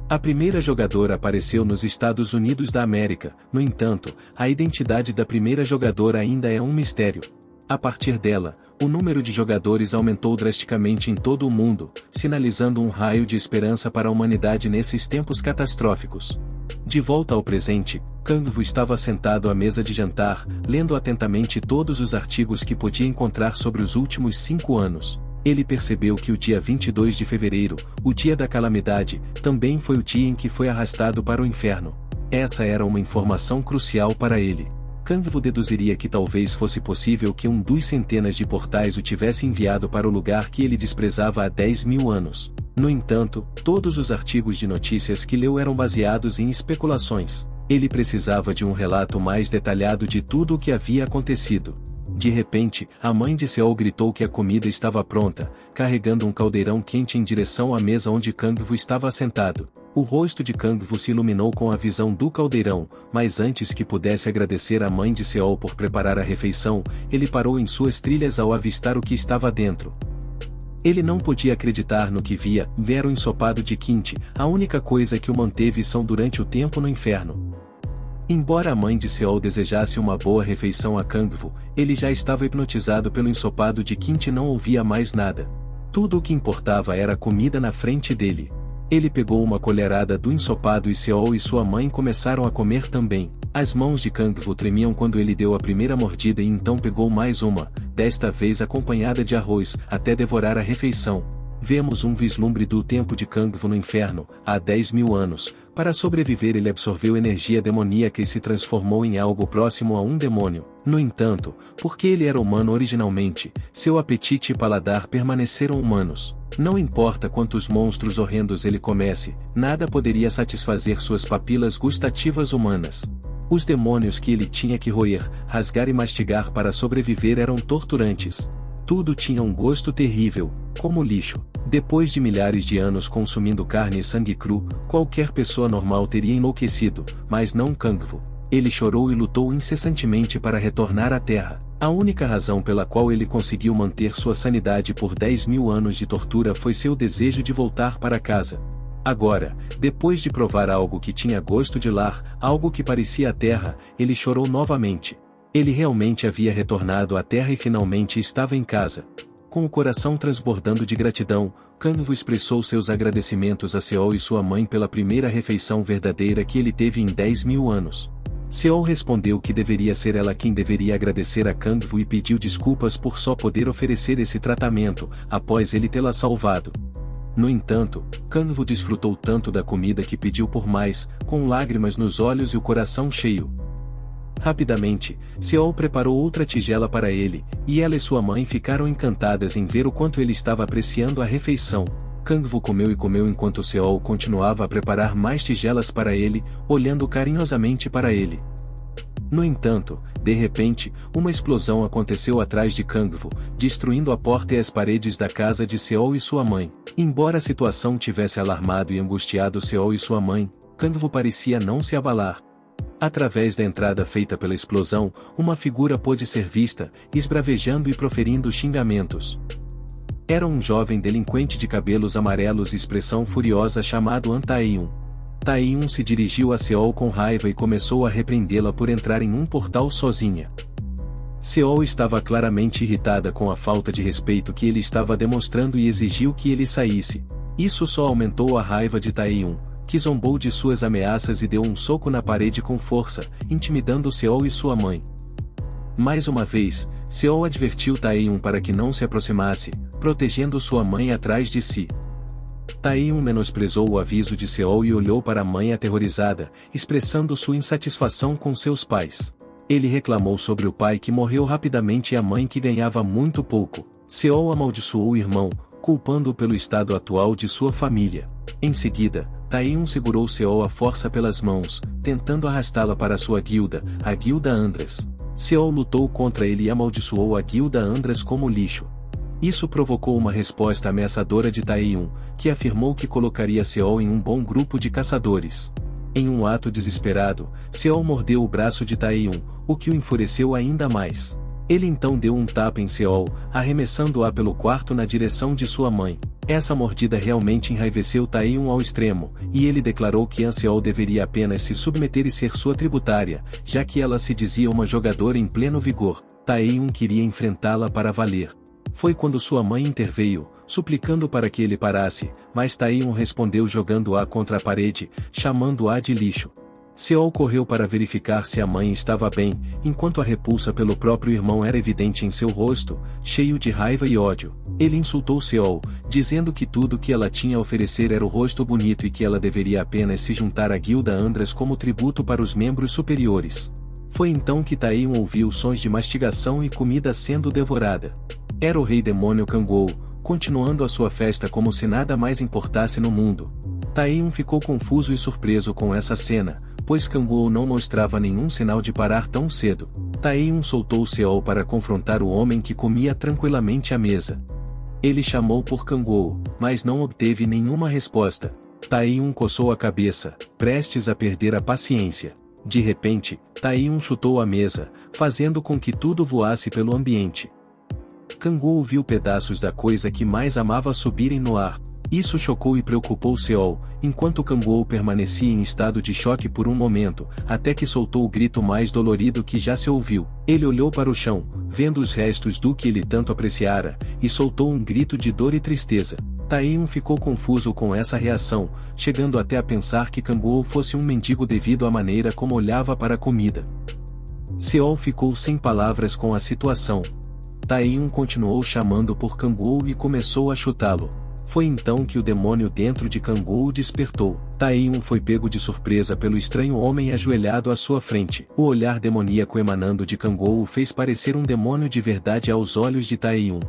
A primeira jogadora apareceu nos Estados Unidos da América, no entanto, a identidade da primeira jogadora ainda é um mistério. A partir dela, o número de jogadores aumentou drasticamente em todo o mundo, sinalizando um raio de esperança para a humanidade nesses tempos catastróficos. De volta ao presente, Kangvu estava sentado à mesa de jantar, lendo atentamente todos os artigos que podia encontrar sobre os últimos 5 anos. Ele percebeu que o dia 22 de fevereiro, o dia da calamidade, também foi o dia em que foi arrastado para o inferno. Essa era uma informação crucial para ele. Kangvu deduziria que talvez fosse possível que um dos centenas de portais o tivesse enviado para o lugar que ele desprezava há 10.000 anos. No entanto, todos os artigos de notícias que leu eram baseados em especulações. Ele precisava de um relato mais detalhado de tudo o que havia acontecido. De repente, a mãe de Seol gritou que a comida estava pronta, carregando um caldeirão quente em direção à mesa onde Kangvu estava sentado. O rosto de Kangvu se iluminou com a visão do caldeirão, mas antes que pudesse agradecer à mãe de Seol por preparar a refeição, ele parou em suas trilhas ao avistar o que estava dentro. Ele não podia acreditar no que via, era um ensopado de kimchi, a única coisa que o manteve são durante o tempo no inferno. Embora a mãe de Seol desejasse uma boa refeição a Kangvu, ele já estava hipnotizado pelo ensopado de kimchi e não ouvia mais nada. Tudo o que importava era a comida na frente dele. Ele pegou uma colherada do ensopado e Seol e sua mãe começaram a comer também. As mãos de Kangvu tremiam quando ele deu a primeira mordida e então pegou mais uma, desta vez acompanhada de arroz, até devorar a refeição. Vemos um vislumbre do tempo de Kangvu no inferno, há 10.000 anos. Para sobreviver ele absorveu energia demoníaca e se transformou em algo próximo a um demônio. No entanto, porque ele era humano originalmente, seu apetite e paladar permaneceram humanos. Não importa quantos monstros horrendos ele comesse, nada poderia satisfazer suas papilas gustativas humanas. Os demônios que ele tinha que roer, rasgar e mastigar para sobreviver eram torturantes. Tudo tinha um gosto terrível, como lixo. Depois de milhares de anos consumindo carne e sangue cru, qualquer pessoa normal teria enlouquecido, mas não Kangvu. Ele chorou e lutou incessantemente para retornar à Terra. A única razão pela qual ele conseguiu manter sua sanidade por 10.000 anos de tortura foi seu desejo de voltar para casa. Agora, depois de provar algo que tinha gosto de lar, algo que parecia a Terra, ele chorou novamente. Ele realmente havia retornado à Terra e finalmente estava em casa. Com o coração transbordando de gratidão, Kangvu expressou seus agradecimentos a Seol e sua mãe pela primeira refeição verdadeira que ele teve em 10.000 anos. Seol respondeu que deveria ser ela quem deveria agradecer a Kangwoo e pediu desculpas por só poder oferecer esse tratamento, após ele tê-la salvado. No entanto, Kangwoo desfrutou tanto da comida que pediu por mais, com lágrimas nos olhos e o coração cheio. Rapidamente, Seol preparou outra tigela para ele, e ela e sua mãe ficaram encantadas em ver o quanto ele estava apreciando a refeição. Kangwoo comeu e comeu enquanto Seol continuava a preparar mais tigelas para ele, olhando carinhosamente para ele. No entanto, de repente, uma explosão aconteceu atrás de Kangwoo, destruindo a porta e as paredes da casa de Seol e sua mãe. Embora a situação tivesse alarmado e angustiado Seol e sua mãe, Kangwoo parecia não se abalar. Através da entrada feita pela explosão, uma figura pôde ser vista, esbravejando e proferindo xingamentos. Era um jovem delinquente de cabelos amarelos e expressão furiosa chamado An Tae-yoon. Tae-yoon se dirigiu a Seol com raiva e começou a repreendê-la por entrar em um portal sozinha. Seol estava claramente irritada com a falta de respeito que ele estava demonstrando e exigiu que ele saísse. Isso só aumentou a raiva de Tae-yoon, que zombou de suas ameaças e deu um soco na parede com força, intimidando Seol e sua mãe. Mais uma vez, Seol advertiu Tae-yoon para que não se aproximasse, protegendo sua mãe atrás de si. Tae-yoon menosprezou o aviso de Seol e olhou para a mãe aterrorizada, expressando sua insatisfação com seus pais. Ele reclamou sobre o pai que morreu rapidamente e a mãe que ganhava muito pouco. Seol amaldiçoou o irmão, culpando-o pelo estado atual de sua família. Em seguida, Tae-yoon segurou Seol à força pelas mãos, tentando arrastá-la para sua guilda, a Guilda Andras. Seol lutou contra ele e amaldiçoou a Guilda Andras como lixo. Isso provocou uma resposta ameaçadora de Tae-yoon, que afirmou que colocaria Seol em um bom grupo de caçadores. Em um ato desesperado, Seol mordeu o braço de Tae-yoon, o que o enfureceu ainda mais. Ele então deu um tapa em Seol, arremessando-a pelo quarto na direção de sua mãe. Essa mordida realmente enraiveceu Tae-yoon ao extremo, e ele declarou que An Seol deveria apenas se submeter e ser sua tributária, já que ela se dizia uma jogadora em pleno vigor. Tae-yoon queria enfrentá-la para valer. Foi quando sua mãe interveio, suplicando para que ele parasse, mas Tae-yoon respondeu jogando-a contra a parede, chamando-a de lixo. Seol correu para verificar se a mãe estava bem, enquanto a repulsa pelo próprio irmão era evidente em seu rosto, cheio de raiva e ódio. Ele insultou Seol, dizendo que tudo que ela tinha a oferecer era o rosto bonito e que ela deveria apenas se juntar à Guilda Andras como tributo para os membros superiores. Foi então que Tae-yoon ouviu sons de mastigação e comida sendo devorada. Era o rei demônio Kangwoo, continuando a sua festa como se nada mais importasse no mundo. Tae-yoon ficou confuso e surpreso com essa cena, pois Kangwoo não mostrava nenhum sinal de parar tão cedo. Tae-yoon soltou Seol para confrontar o homem que comia tranquilamente à mesa. Ele chamou por Kangwoo, mas não obteve nenhuma resposta. Tae-yoon coçou a cabeça, prestes a perder a paciência. De repente, Tae-yoon chutou a mesa, fazendo com que tudo voasse pelo ambiente. Kangwoo viu pedaços da coisa que mais amava subirem no ar. Isso chocou e preocupou Seol, enquanto Kangwoo permanecia em estado de choque por um momento, até que soltou o grito mais dolorido que já se ouviu. Ele olhou para o chão, vendo os restos do que ele tanto apreciara, e soltou um grito de dor e tristeza. Tae-yoon ficou confuso com essa reação, chegando até a pensar que Kangwoo fosse um mendigo devido à maneira como olhava para a comida. Seol ficou sem palavras com a situação. Tae-yoon continuou chamando por Kangwoo e começou a chutá-lo. Foi então que o demônio dentro de Kangwoo despertou. Tae-yoon foi pego de surpresa pelo estranho homem ajoelhado à sua frente. O olhar demoníaco emanando de Kangwoo o fez parecer um demônio de verdade aos olhos de Tae-yoon.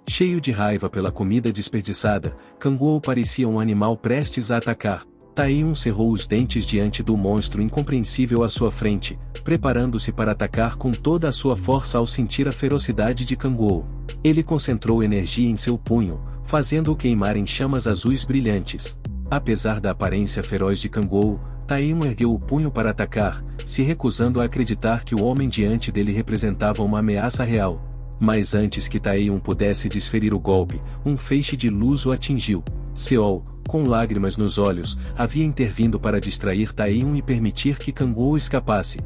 Cheio de raiva pela comida desperdiçada, Kangwoo parecia um animal prestes a atacar. Tae-yoon cerrou os dentes diante do monstro incompreensível à sua frente, preparando-se para atacar com toda a sua força ao sentir a ferocidade de Kangwoo. Ele concentrou energia em seu punho, fazendo-o queimar em chamas azuis brilhantes. Apesar da aparência feroz de Kangwoo, Tae-yoon ergueu o punho para atacar, se recusando a acreditar que o homem diante dele representava uma ameaça real. Mas antes que Tae-yoon pudesse desferir o golpe, um feixe de luz o atingiu. Seol, com lágrimas nos olhos, havia intervindo para distrair Tae-yoon e permitir que Kangwoo escapasse.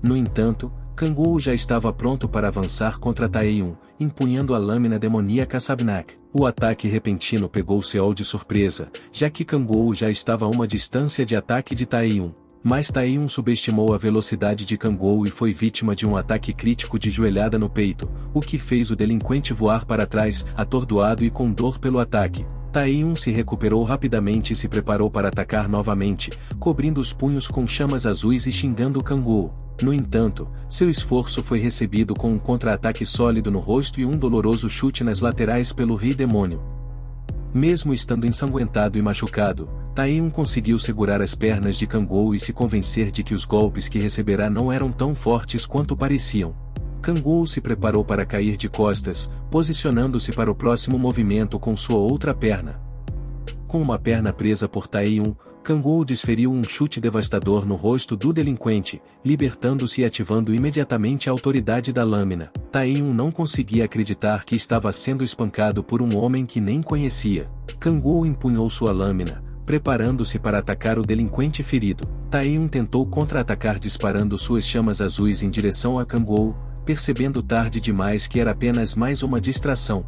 No entanto, Kangwoo já estava pronto para avançar contra Tae-yoon, empunhando a lâmina demoníaca Sabnak. O ataque repentino pegou Seol de surpresa, já que Kangwoo já estava a uma distância de ataque de Tae-yoon. Mas Taeyun subestimou a velocidade de Kangol e foi vítima de um ataque crítico de joelhada no peito, o que fez o delinquente voar para trás, atordoado e com dor pelo ataque. Taeyun se recuperou rapidamente e se preparou para atacar novamente, cobrindo os punhos com chamas azuis e xingando Kangol. No entanto, seu esforço foi recebido com um contra-ataque sólido no rosto e um doloroso chute nas laterais pelo Rei Demônio. Mesmo estando ensanguentado e machucado, Taeyun conseguiu segurar as pernas de Kangol e se convencer de que os golpes que receberá não eram tão fortes quanto pareciam. Kangol se preparou para cair de costas, posicionando-se para o próximo movimento com sua outra perna. Com uma perna presa por Taeyun, Kangol desferiu um chute devastador no rosto do delinquente, libertando-se e ativando imediatamente a autoridade da lâmina. Taeyun não conseguia acreditar que estava sendo espancado por um homem que nem conhecia. Kangol empunhou sua lâmina, preparando-se para atacar o delinquente ferido. Taeyun tentou contra-atacar disparando suas chamas azuis em direção a Kangol, percebendo tarde demais que era apenas mais uma distração.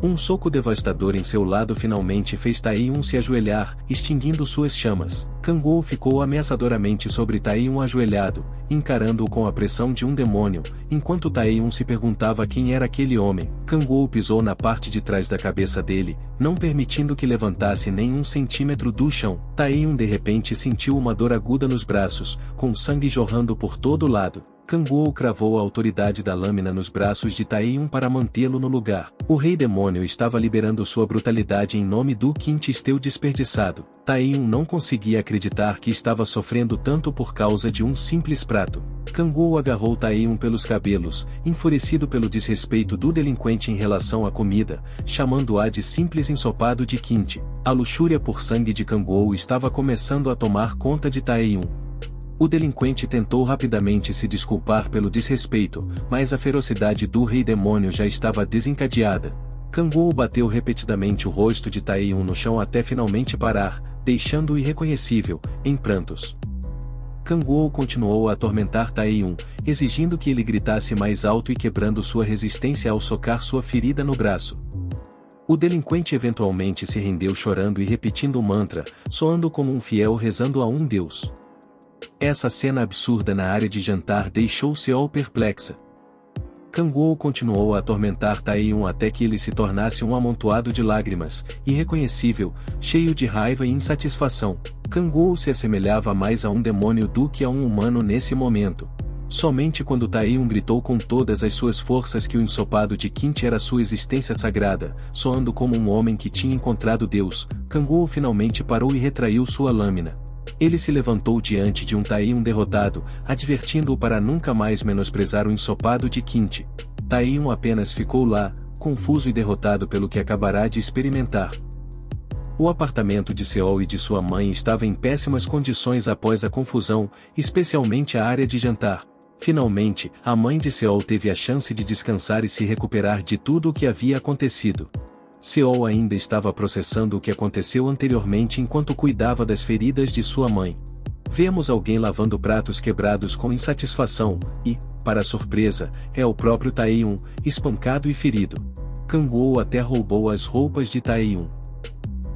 Um soco devastador em seu lado finalmente fez Taeyun se ajoelhar, extinguindo suas chamas. Kangol ficou ameaçadoramente sobre Taeyun ajoelhado, encarando-o com a pressão de um demônio, enquanto Taeyun se perguntava quem era aquele homem. Kangol pisou na parte de trás da cabeça dele, não permitindo que levantasse nem um centímetro do chão. Taeyun de repente sentiu uma dor aguda nos braços, com sangue jorrando por todo lado. Kangol cravou a autoridade da lâmina nos braços de Taeyun para mantê-lo no lugar. O Rei Demônio estava liberando sua brutalidade em nome do Quintisteu desperdiçado. Taeyun não conseguia acreditar que estava sofrendo tanto por causa de um simples prato. Kangol agarrou Taeyun pelos cabelos, enfurecido pelo desrespeito do delinquente em relação à comida, chamando-a de simples ensopado de quinte. A luxúria por sangue de Kangol estava começando a tomar conta de Taeyun. O delinquente tentou rapidamente se desculpar pelo desrespeito, mas a ferocidade do Rei Demônio já estava desencadeada. Kangol bateu repetidamente o rosto de Taeyun no chão até finalmente parar, deixando-o irreconhecível, em prantos. Kangol continuou a atormentar Taeyun, exigindo que ele gritasse mais alto e quebrando sua resistência ao socar sua ferida no braço. O delinquente eventualmente se rendeu chorando e repetindo o mantra, soando como um fiel rezando a um deus. Essa cena absurda na área de jantar deixou Seol perplexa. Kangol continuou a atormentar Taeyun até que ele se tornasse um amontoado de lágrimas, irreconhecível, cheio de raiva e insatisfação. Kangol se assemelhava mais a um demônio do que a um humano nesse momento. Somente quando Taeyun gritou com todas as suas forças que o ensopado de quinte era sua existência sagrada, soando como um homem que tinha encontrado Deus, Kangol finalmente parou e retraiu sua lâmina. Ele se levantou diante de um Taeyun derrotado, advertindo-o para nunca mais menosprezar o ensopado de quinte. Taeyun apenas ficou lá, confuso e derrotado pelo que acabará de experimentar. O apartamento de Seol e de sua mãe estava em péssimas condições após a confusão, especialmente a área de jantar. Finalmente, a mãe de Seol teve a chance de descansar e se recuperar de tudo o que havia acontecido. Seol ainda estava processando o que aconteceu anteriormente enquanto cuidava das feridas de sua mãe. Vemos alguém lavando pratos quebrados com insatisfação, e, para surpresa, é o próprio Taeyun, espancado e ferido. Kangol até roubou as roupas de Taeyun.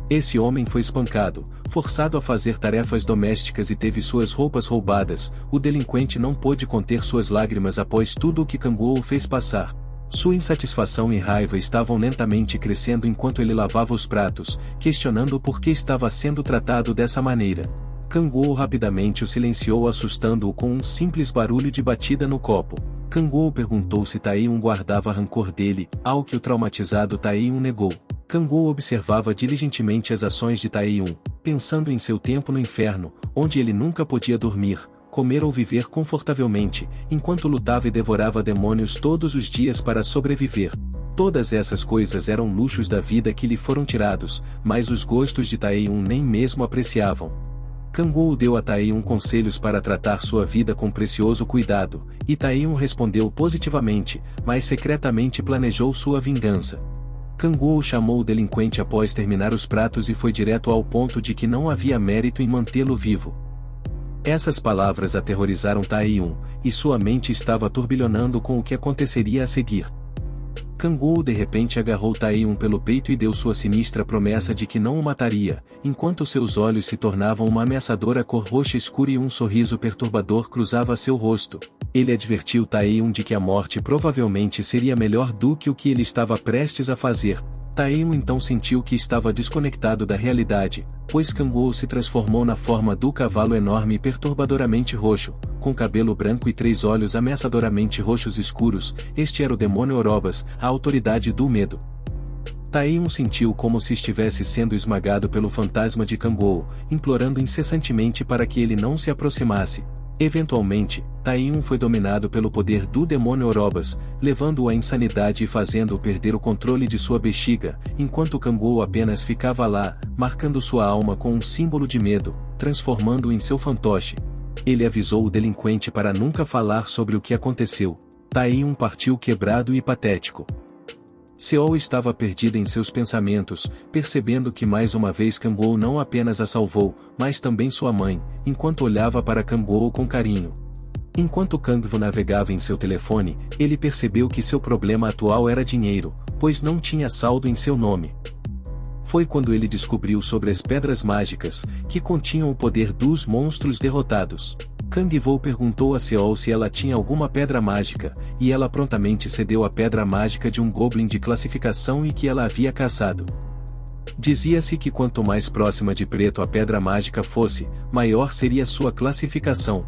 Esse homem foi espancado, forçado a fazer tarefas domésticas e teve suas roupas roubadas. O delinquente não pôde conter suas lágrimas após tudo o que Kangol o fez passar. Sua insatisfação e raiva estavam lentamente crescendo enquanto ele lavava os pratos, questionando por que estava sendo tratado dessa maneira. Kangol rapidamente o silenciou, assustando-o com um simples barulho de batida no copo. Kangol perguntou se Taeyun guardava rancor dele, ao que o traumatizado Taeyun negou. Kangol observava diligentemente as ações de Taeyun, pensando em seu tempo no inferno, onde ele nunca podia dormir, comer ou viver confortavelmente, enquanto lutava e devorava demônios todos os dias para sobreviver. Todas essas coisas eram luxos da vida que lhe foram tirados, mas os gostos de Taeyun nem mesmo apreciavam. Kangol deu a Taeyun conselhos para tratar sua vida com precioso cuidado, e Taeyun respondeu positivamente, mas secretamente planejou sua vingança. Kangol chamou o delinquente após terminar os pratos e foi direto ao ponto de que não havia mérito em mantê-lo vivo. Essas palavras aterrorizaram Taeyun, e sua mente estava turbilhonando com o que aconteceria a seguir. Kang-woo de repente agarrou Taehyung pelo peito e deu sua sinistra promessa de que não o mataria, enquanto seus olhos se tornavam uma ameaçadora cor roxa escura e um sorriso perturbador cruzava seu rosto. Ele advertiu Taehyung de que a morte provavelmente seria melhor do que o que ele estava prestes a fazer. Taehyung então sentiu que estava desconectado da realidade, pois Kang-woo se transformou na forma do cavalo enorme e perturbadoramente roxo, com cabelo branco e 3 olhos ameaçadoramente roxos escuros. Este era o demônio Orobas, a autoridade do medo. Taehyung sentiu como se estivesse sendo esmagado pelo fantasma de Kang-woo, implorando incessantemente para que ele não se aproximasse. Eventualmente, Taehyung foi dominado pelo poder do demônio Orobas, levando-o à insanidade e fazendo-o perder o controle de sua bexiga, enquanto Kang-woo apenas ficava lá, marcando sua alma com um símbolo de medo, transformando-o em seu fantoche. Ele avisou o delinquente para nunca falar sobre o que aconteceu. Taehyung partiu quebrado e patético. Seol estava perdida em seus pensamentos, percebendo que mais uma vez Kang-woo não apenas a salvou, mas também sua mãe, enquanto olhava para Kang-woo com carinho. Enquanto Kang-woo navegava em seu telefone, ele percebeu que seu problema atual era dinheiro, pois não tinha saldo em seu nome. Foi quando ele descobriu sobre as pedras mágicas, que continham o poder dos monstros derrotados. Kang-woo perguntou a Seol se ela tinha alguma pedra mágica, e ela prontamente cedeu a pedra mágica de um goblin de classificação e que ela havia caçado. Dizia-se que quanto mais próxima de preto a pedra mágica fosse, maior seria sua classificação.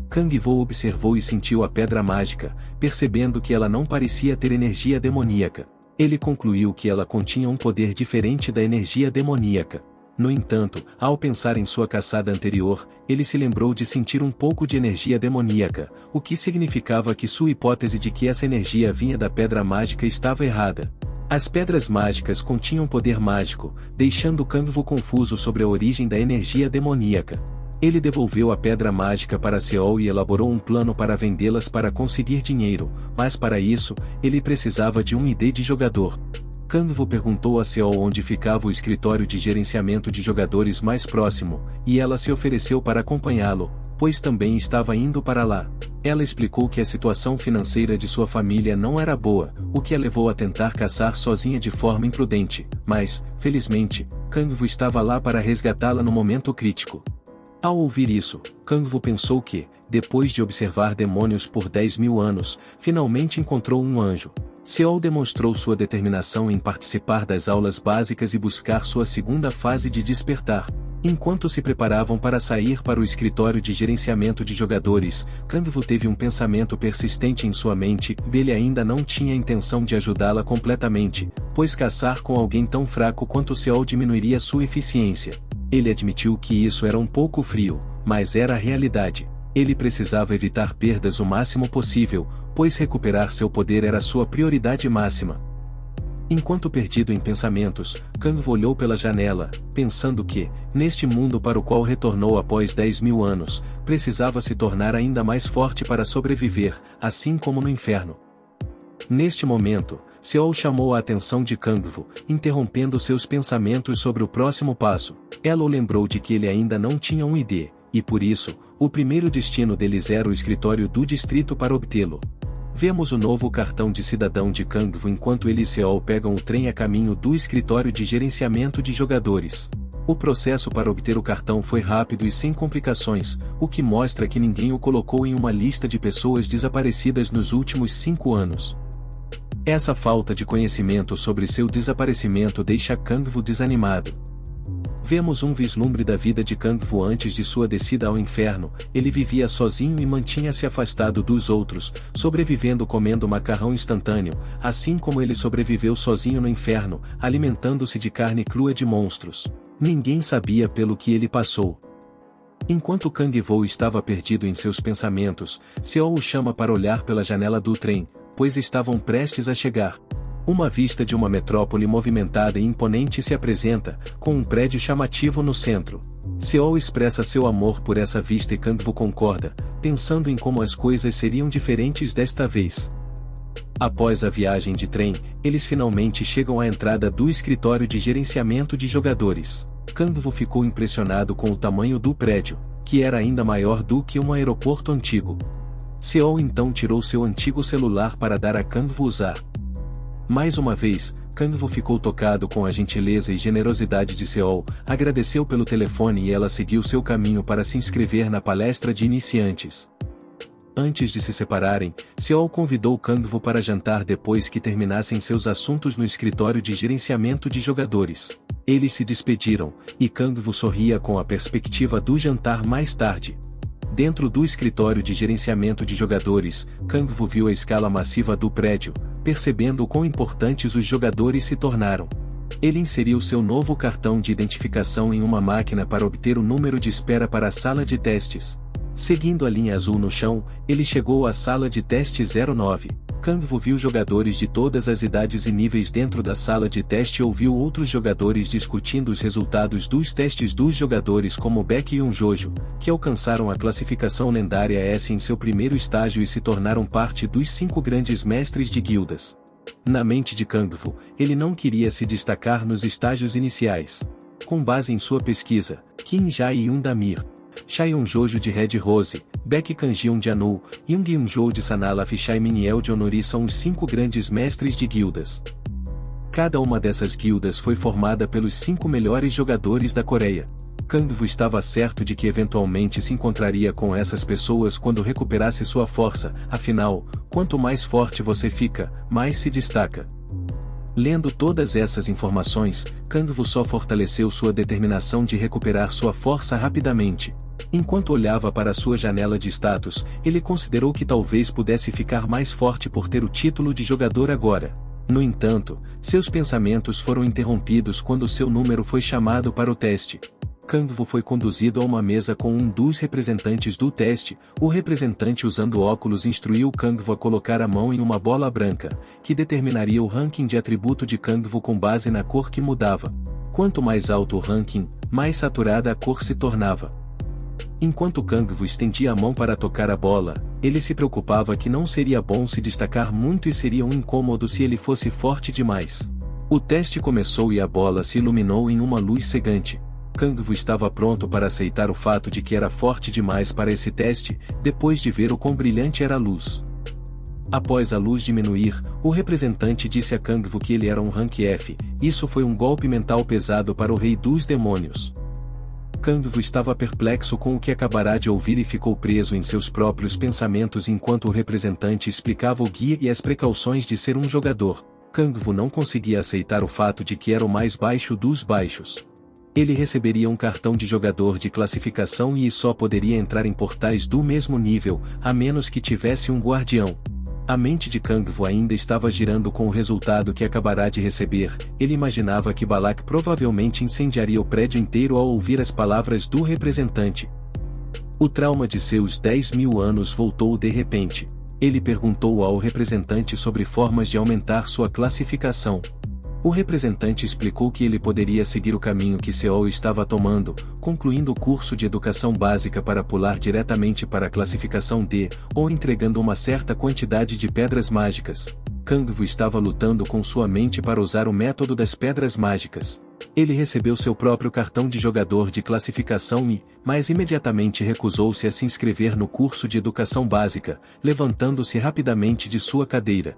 Kang-woo observou e sentiu a pedra mágica, percebendo que ela não parecia ter energia demoníaca. Ele concluiu que ela continha um poder diferente da energia demoníaca. No entanto, ao pensar em sua caçada anterior, ele se lembrou de sentir um pouco de energia demoníaca, o que significava que sua hipótese de que essa energia vinha da pedra mágica estava errada. As pedras mágicas continham poder mágico, deixando Kang-woo confuso sobre a origem da energia demoníaca. Ele devolveu a pedra mágica para Seol e elaborou um plano para vendê-las para conseguir dinheiro, mas para isso, ele precisava de um ID de jogador. Kang-woo perguntou a Seol onde ficava o escritório de gerenciamento de jogadores mais próximo, e ela se ofereceu para acompanhá-lo, pois também estava indo para lá. Ela explicou que a situação financeira de sua família não era boa, o que a levou a tentar caçar sozinha de forma imprudente, mas, felizmente, Kang-woo estava lá para resgatá-la no momento crítico. Ao ouvir isso, Kang-woo pensou que, depois de observar demônios por 10.000 anos, finalmente encontrou um anjo. Seol demonstrou sua determinação em participar das aulas básicas e buscar sua segunda fase de despertar. Enquanto se preparavam para sair para o escritório de gerenciamento de jogadores, Kang-woo teve um pensamento persistente em sua mente. Ele ainda não tinha intenção de ajudá-la completamente, pois caçar com alguém tão fraco quanto Seol diminuiria sua eficiência. Ele admitiu que isso era um pouco frio, mas era a realidade. Ele precisava evitar perdas o máximo possível, pois recuperar seu poder era sua prioridade máxima. Enquanto perdido em pensamentos, Kang-woo olhou pela janela, pensando que, neste mundo para o qual retornou após 10.000 anos, precisava se tornar ainda mais forte para sobreviver, assim como no inferno. Neste momento, Seol chamou a atenção de Kang-woo, interrompendo seus pensamentos sobre o próximo passo. Ela o lembrou de que ele ainda não tinha um ID, e por isso, o primeiro destino deles era o escritório do distrito para obtê-lo. Vemos o novo cartão de cidadão de Kang-woo enquanto ele e Seol pegam o trem a caminho do escritório de gerenciamento de jogadores. O processo para obter o cartão foi rápido e sem complicações, o que mostra que ninguém o colocou em uma lista de pessoas desaparecidas nos últimos 5 anos. Essa falta de conhecimento sobre seu desaparecimento deixa Kang-woo desanimado. Vemos um vislumbre da vida de Kang-woo antes de sua descida ao inferno. Ele vivia sozinho e mantinha-se afastado dos outros, sobrevivendo comendo macarrão instantâneo, assim como ele sobreviveu sozinho no inferno, alimentando-se de carne crua de monstros. Ninguém sabia pelo que ele passou. Enquanto Kang-woo estava perdido em seus pensamentos, Seol o chama para olhar pela janela do trem, pois estavam prestes a chegar. Uma vista de uma metrópole movimentada e imponente se apresenta, com um prédio chamativo no centro. Seol expressa seu amor por essa vista e Kang-woo concorda, pensando em como as coisas seriam diferentes desta vez. Após a viagem de trem, eles finalmente chegam à entrada do escritório de gerenciamento de jogadores. Kang-woo ficou impressionado com o tamanho do prédio, que era ainda maior do que um aeroporto antigo. Seol então tirou seu antigo celular para dar a Kang-woo usar. Mais uma vez, Kangvu ficou tocado com a gentileza e generosidade de Seol, agradeceu pelo telefone e ela seguiu seu caminho para se inscrever na palestra de iniciantes. Antes de se separarem, Seol convidou Kangvu para jantar depois que terminassem seus assuntos no escritório de gerenciamento de jogadores. Eles se despediram, e Kangvu sorria com a perspectiva do jantar mais tarde. Dentro do escritório de gerenciamento de jogadores, Kangvu viu a escala massiva do prédio, percebendo quão importantes os jogadores se tornaram. Ele inseriu seu novo cartão de identificação em uma máquina para obter o número de espera para a sala de testes. Seguindo a linha azul no chão, ele chegou à sala de teste 09. Kangvu viu jogadores de todas as idades e níveis dentro da sala de teste e ouviu outros jogadores discutindo os resultados dos testes dos jogadores como Beck e Jojo, que alcançaram a classificação lendária S em seu primeiro estágio e se tornaram parte dos 5 grandes mestres de guildas. Na mente de Kangvu, ele não queria se destacar nos estágios iniciais. Com base em sua pesquisa, Kim Jae e Damir, Chaeyoung Jojo de Red Rose, Beck Kanjion de Anu, Young Jou de Sanalaf e Shai Miniel de Honori são os 5 grandes mestres de guildas. Cada uma dessas guildas foi formada pelos 5 melhores jogadores da Coreia. Kangvu estava certo de que eventualmente se encontraria com essas pessoas quando recuperasse sua força, afinal, quanto mais forte você fica, mais se destaca. Lendo todas essas informações, Kangvu só fortaleceu sua determinação de recuperar sua força rapidamente. Enquanto olhava para sua janela de status, ele considerou que talvez pudesse ficar mais forte por ter o título de jogador agora. No entanto, seus pensamentos foram interrompidos quando seu número foi chamado para o teste. Kangvu foi conduzido a uma mesa com um dos representantes do teste. O representante usando óculos instruiu Kangvu a colocar a mão em uma bola branca, que determinaria o ranking de atributo de Kangvu com base na cor que mudava. Quanto mais alto o ranking, mais saturada a cor se tornava. Enquanto Kangvu estendia a mão para tocar a bola, ele se preocupava que não seria bom se destacar muito e seria um incômodo se ele fosse forte demais. O teste começou e a bola se iluminou em uma luz cegante. Kangvu estava pronto para aceitar o fato de que era forte demais para esse teste, depois de ver o quão brilhante era a luz. Após a luz diminuir, o representante disse a Kangvu que ele era um rank F. Isso foi um golpe mental pesado para o Rei dos Demônios. Kangvu estava perplexo com o que acabará de ouvir e ficou preso em seus próprios pensamentos enquanto o representante explicava o guia e as precauções de ser um jogador. Kangvu não conseguia aceitar o fato de que era o mais baixo dos baixos. Ele receberia um cartão de jogador de classificação e só poderia entrar em portais do mesmo nível, a menos que tivesse um guardião. A mente de Kangvu ainda estava girando com o resultado que acabará de receber. Ele imaginava que Balak provavelmente incendiaria o prédio inteiro ao ouvir as palavras do representante. O trauma de seus 10.000 anos voltou de repente. Ele perguntou ao representante sobre formas de aumentar sua classificação. O representante explicou que ele poderia seguir o caminho que Seol estava tomando, concluindo o curso de educação básica para pular diretamente para a classificação D, ou entregando uma certa quantidade de pedras mágicas. Kangvu estava lutando com sua mente para usar o método das pedras mágicas. Ele recebeu seu próprio cartão de jogador de classificação mas imediatamente recusou-se a se inscrever no curso de educação básica, levantando-se rapidamente de sua cadeira.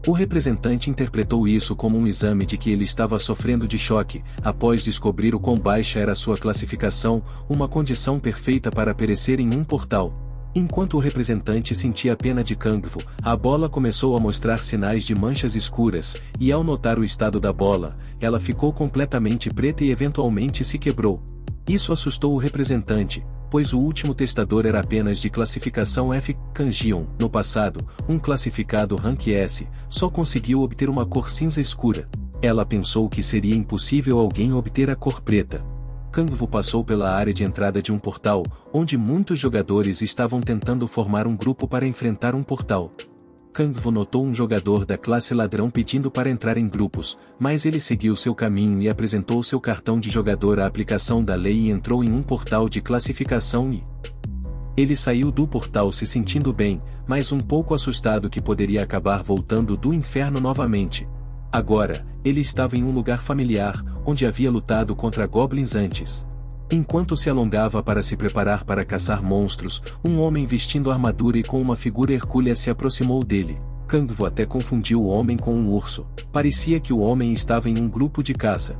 O representante interpretou isso como um exame de que ele estava sofrendo de choque, após descobrir o quão baixa era sua classificação, uma condição perfeita para perecer em um portal. Enquanto o representante sentia a pena de Kangvu, a bola começou a mostrar sinais de manchas escuras, e ao notar o estado da bola, ela ficou completamente preta e eventualmente se quebrou. Isso assustou o representante, pois o último testador era apenas de classificação F. Kanjion, no passado, um classificado Rank S, só conseguiu obter uma cor cinza escura. Ela pensou que seria impossível alguém obter a cor preta. Kangvu passou pela área de entrada de um portal, onde muitos jogadores estavam tentando formar um grupo para enfrentar um portal. Kangvu notou um jogador da classe ladrão pedindo para entrar em grupos, mas ele seguiu seu caminho e apresentou seu cartão de jogador à aplicação da lei e entrou em um portal de classificação Ele saiu do portal se sentindo bem, mas um pouco assustado que poderia acabar voltando do inferno novamente. Agora, ele estava em um lugar familiar, onde havia lutado contra goblins antes. Enquanto se alongava para se preparar para caçar monstros, um homem vestindo armadura e com uma figura hercúlea se aproximou dele. Kangvo até confundiu o homem com um urso. Parecia que o homem estava em um grupo de caça.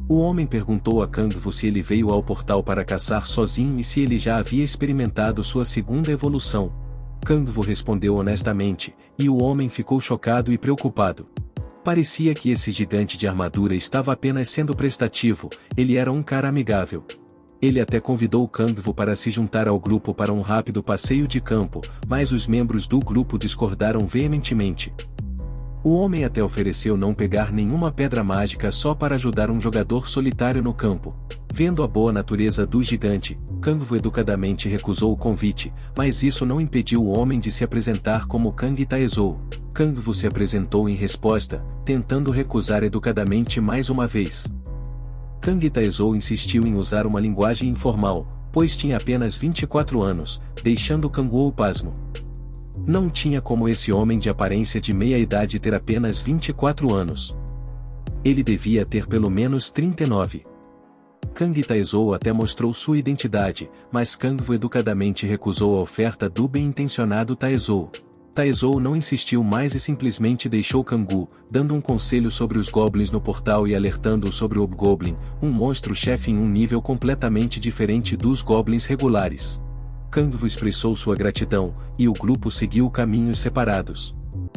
O homem perguntou a Kangvo se ele veio ao portal para caçar sozinho e se ele já havia experimentado sua segunda evolução. Kangvo respondeu honestamente, e o homem ficou chocado e preocupado. Parecia que esse gigante de armadura estava apenas sendo prestativo, ele era um cara amigável. Ele até convidou Kangvo para se juntar ao grupo para um rápido passeio de campo, mas os membros do grupo discordaram veementemente. O homem até ofereceu não pegar nenhuma pedra mágica só para ajudar um jogador solitário no campo. Vendo a boa natureza do gigante, Kangvo educadamente recusou o convite, mas isso não impediu o homem de se apresentar como Kang Taezou. Kangvo se apresentou em resposta, tentando recusar educadamente mais uma vez. Kang Taezou insistiu em usar uma linguagem informal, pois tinha apenas 24 anos, deixando Kangou pasmo. Não tinha como esse homem de aparência de meia-idade ter apenas 24 anos. Ele devia ter pelo menos 39. Kang Taezou até mostrou sua identidade, mas Kangvo educadamente recusou a oferta do bem-intencionado Taezou. Taezou não insistiu mais e simplesmente deixou Kangou, dando um conselho sobre os goblins no portal e alertando-o sobre o Hobgoblin, um monstro-chefe em um nível completamente diferente dos goblins regulares. Kangvo expressou sua gratidão, e o grupo seguiu caminhos separados.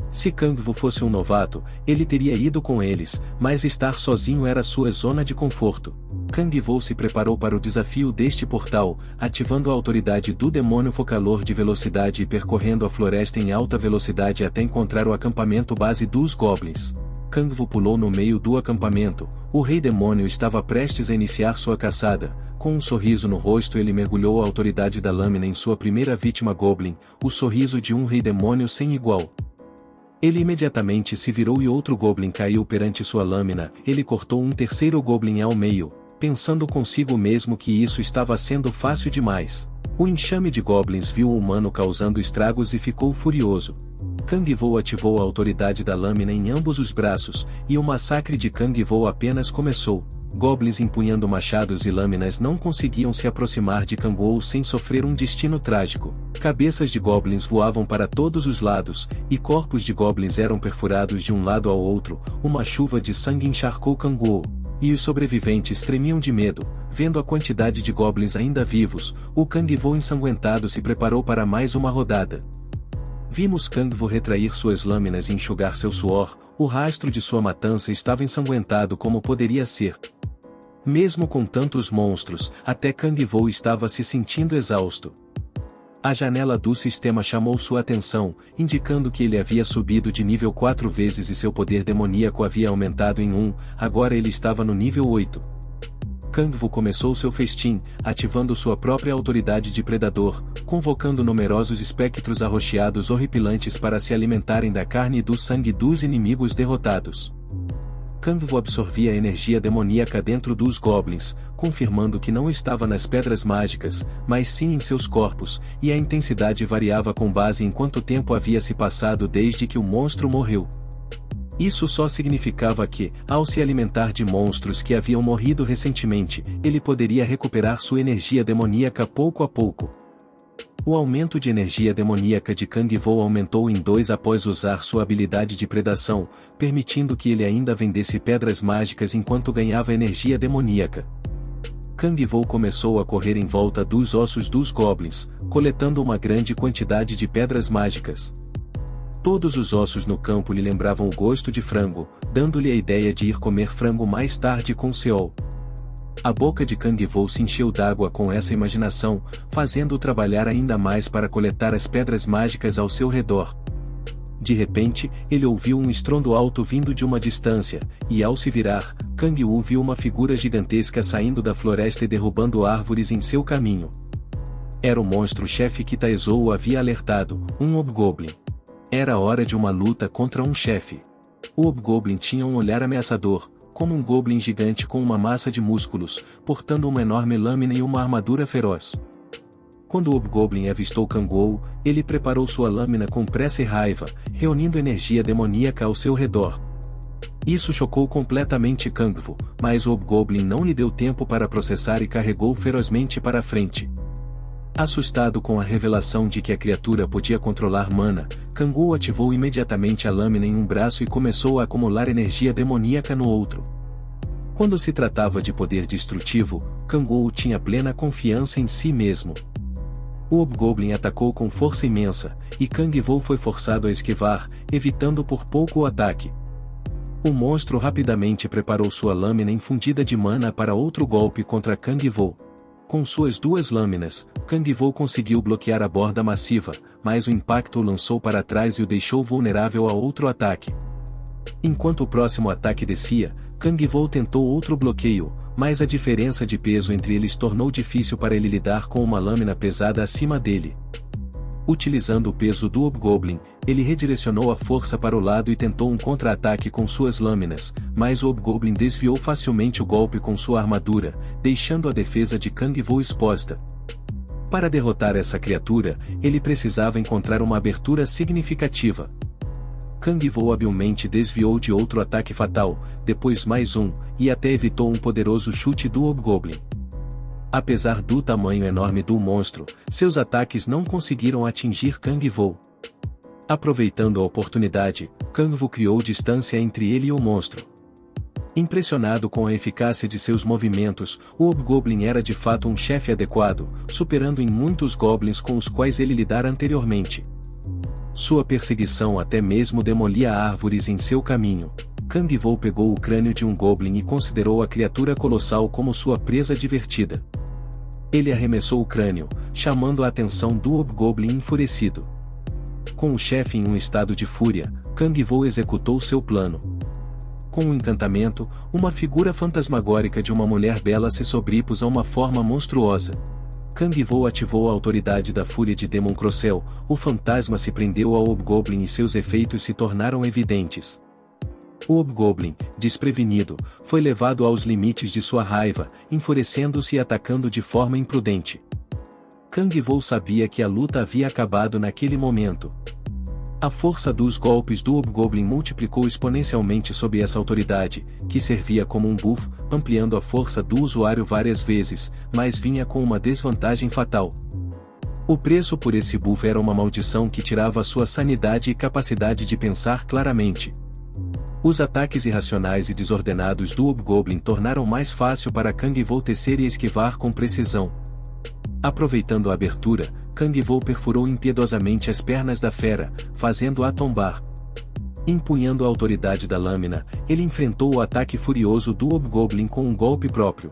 Se Kangvo fosse um novato, ele teria ido com eles, mas estar sozinho era sua zona de conforto. Kangvo se preparou para o desafio deste portal, ativando a autoridade do demônio focalor de velocidade e percorrendo a floresta em alta velocidade até encontrar o acampamento base dos goblins. Kangvo pulou no meio do acampamento. O rei demônio estava prestes a iniciar sua caçada. Com um sorriso no rosto ele mergulhou a autoridade da lâmina em sua primeira vítima goblin, o sorriso de um rei demônio sem igual. Ele imediatamente se virou e outro goblin caiu perante sua lâmina. Ele cortou um terceiro goblin ao meio, pensando consigo mesmo que isso estava sendo fácil demais. O enxame de goblins viu o humano causando estragos e ficou furioso. Kangvo ativou a autoridade da lâmina em ambos os braços, e o massacre de Kangvo apenas começou. Goblins empunhando machados e lâminas não conseguiam se aproximar de Kangvo sem sofrer um destino trágico. Cabeças de goblins voavam para todos os lados, e corpos de goblins eram perfurados de um lado ao outro. Uma chuva de sangue encharcou Kangvo. E os sobreviventes tremiam de medo. Vendo a quantidade de goblins ainda vivos, o Kangvo ensanguentado se preparou para mais uma rodada. Vimos Kangvo retrair suas lâminas e enxugar seu suor. O rastro de sua matança estava ensanguentado como poderia ser. Mesmo com tantos monstros, até Kangvo estava se sentindo exausto. A janela do sistema chamou sua atenção, indicando que ele havia subido de nível 4 vezes e seu poder demoníaco havia aumentado em 1, agora ele estava no nível 8. Kangvo começou seu festim, ativando sua própria autoridade de predador, convocando numerosos espectros arroxeados horripilantes para se alimentarem da carne e do sangue dos inimigos derrotados. Kangvo absorvia a energia demoníaca dentro dos goblins, confirmando que não estava nas pedras mágicas, mas sim em seus corpos, e a intensidade variava com base em quanto tempo havia se passado desde que o monstro morreu. Isso só significava que, ao se alimentar de monstros que haviam morrido recentemente, ele poderia recuperar sua energia demoníaca pouco a pouco. O aumento de energia demoníaca de Kangvo aumentou em 2 após usar sua habilidade de predação, permitindo que ele ainda vendesse pedras mágicas enquanto ganhava energia demoníaca. Kangvo começou a correr em volta dos ossos dos goblins, coletando uma grande quantidade de pedras mágicas. Todos os ossos no campo lhe lembravam o gosto de frango, dando-lhe a ideia de ir comer frango mais tarde com Seol. A boca de Kangvo se encheu d'água com essa imaginação, fazendo-o trabalhar ainda mais para coletar as pedras mágicas ao seu redor. De repente, ele ouviu um estrondo alto vindo de uma distância, e ao se virar, Kangwu viu uma figura gigantesca saindo da floresta e derrubando árvores em seu caminho. Era o monstro-chefe que Taezou o havia alertado, um Hobgoblin. Era hora de uma luta contra um chefe. O Hobgoblin tinha um olhar ameaçador, como um goblin gigante com uma massa de músculos, portando uma enorme lâmina e uma armadura feroz. Quando o Hobgoblin avistou Kangwu, ele preparou sua lâmina com pressa e raiva, reunindo energia demoníaca ao seu redor. Isso chocou completamente Kangwu, mas o Hobgoblin não lhe deu tempo para processar e carregou ferozmente para a frente. Assustado com a revelação de que a criatura podia controlar mana, Kangol ativou imediatamente a lâmina em um braço e começou a acumular energia demoníaca no outro. Quando se tratava de poder destrutivo, Kangol tinha plena confiança em si mesmo. O Hobgoblin atacou com força imensa, e Kangol foi forçado a esquivar, evitando por pouco o ataque. O monstro rapidamente preparou sua lâmina infundida de mana para outro golpe contra Kangol. Com suas duas lâminas, Kangol conseguiu bloquear a borda massiva, mas o impacto o lançou para trás e o deixou vulnerável a outro ataque. Enquanto o próximo ataque descia, Kangol tentou outro bloqueio, mas a diferença de peso entre eles tornou difícil para ele lidar com uma lâmina pesada acima dele. Utilizando o peso do Hobgoblin, ele redirecionou a força para o lado e tentou um contra-ataque com suas lâminas, mas o Hobgoblin desviou facilmente o golpe com sua armadura, deixando a defesa de Kangol exposta. Para derrotar essa criatura, ele precisava encontrar uma abertura significativa. Kangol habilmente desviou de outro ataque fatal, depois mais um, e até evitou um poderoso chute do Hobgoblin. Apesar do tamanho enorme do monstro, seus ataques não conseguiram atingir Kangol. Aproveitando a oportunidade, Kangol criou distância entre ele e o monstro. Impressionado com a eficácia de seus movimentos, o Hobgoblin era de fato um chefe adequado, superando em muitos goblins com os quais ele lidara anteriormente. Sua perseguição até mesmo demolia árvores em seu caminho. Kangol pegou o crânio de um goblin e considerou a criatura colossal como sua presa divertida. Ele arremessou o crânio, chamando a atenção do Hobgoblin enfurecido. Com o chefe em um estado de fúria, Kangol executou seu plano. Com um encantamento, uma figura fantasmagórica de uma mulher bela se sobrepôs a uma forma monstruosa. Kangol ativou a autoridade da fúria de Demon Crossel, o fantasma se prendeu ao Hobgoblin e seus efeitos se tornaram evidentes. O Hobgoblin, desprevenido, foi levado aos limites de sua raiva, enfurecendo-se e atacando de forma imprudente. Kangol sabia que a luta havia acabado naquele momento. A força dos golpes do Hobgoblin multiplicou exponencialmente sob essa autoridade, que servia como um buff, ampliando a força do usuário várias vezes, mas vinha com uma desvantagem fatal. O preço por esse buff era uma maldição que tirava sua sanidade e capacidade de pensar claramente. Os ataques irracionais e desordenados do Hobgoblin tornaram mais fácil para Kangol tecer e esquivar com precisão. Aproveitando a abertura, Kangol perfurou impiedosamente as pernas da fera, fazendo-a tombar. Empunhando a autoridade da lâmina, ele enfrentou o ataque furioso do Hobgoblin com um golpe próprio.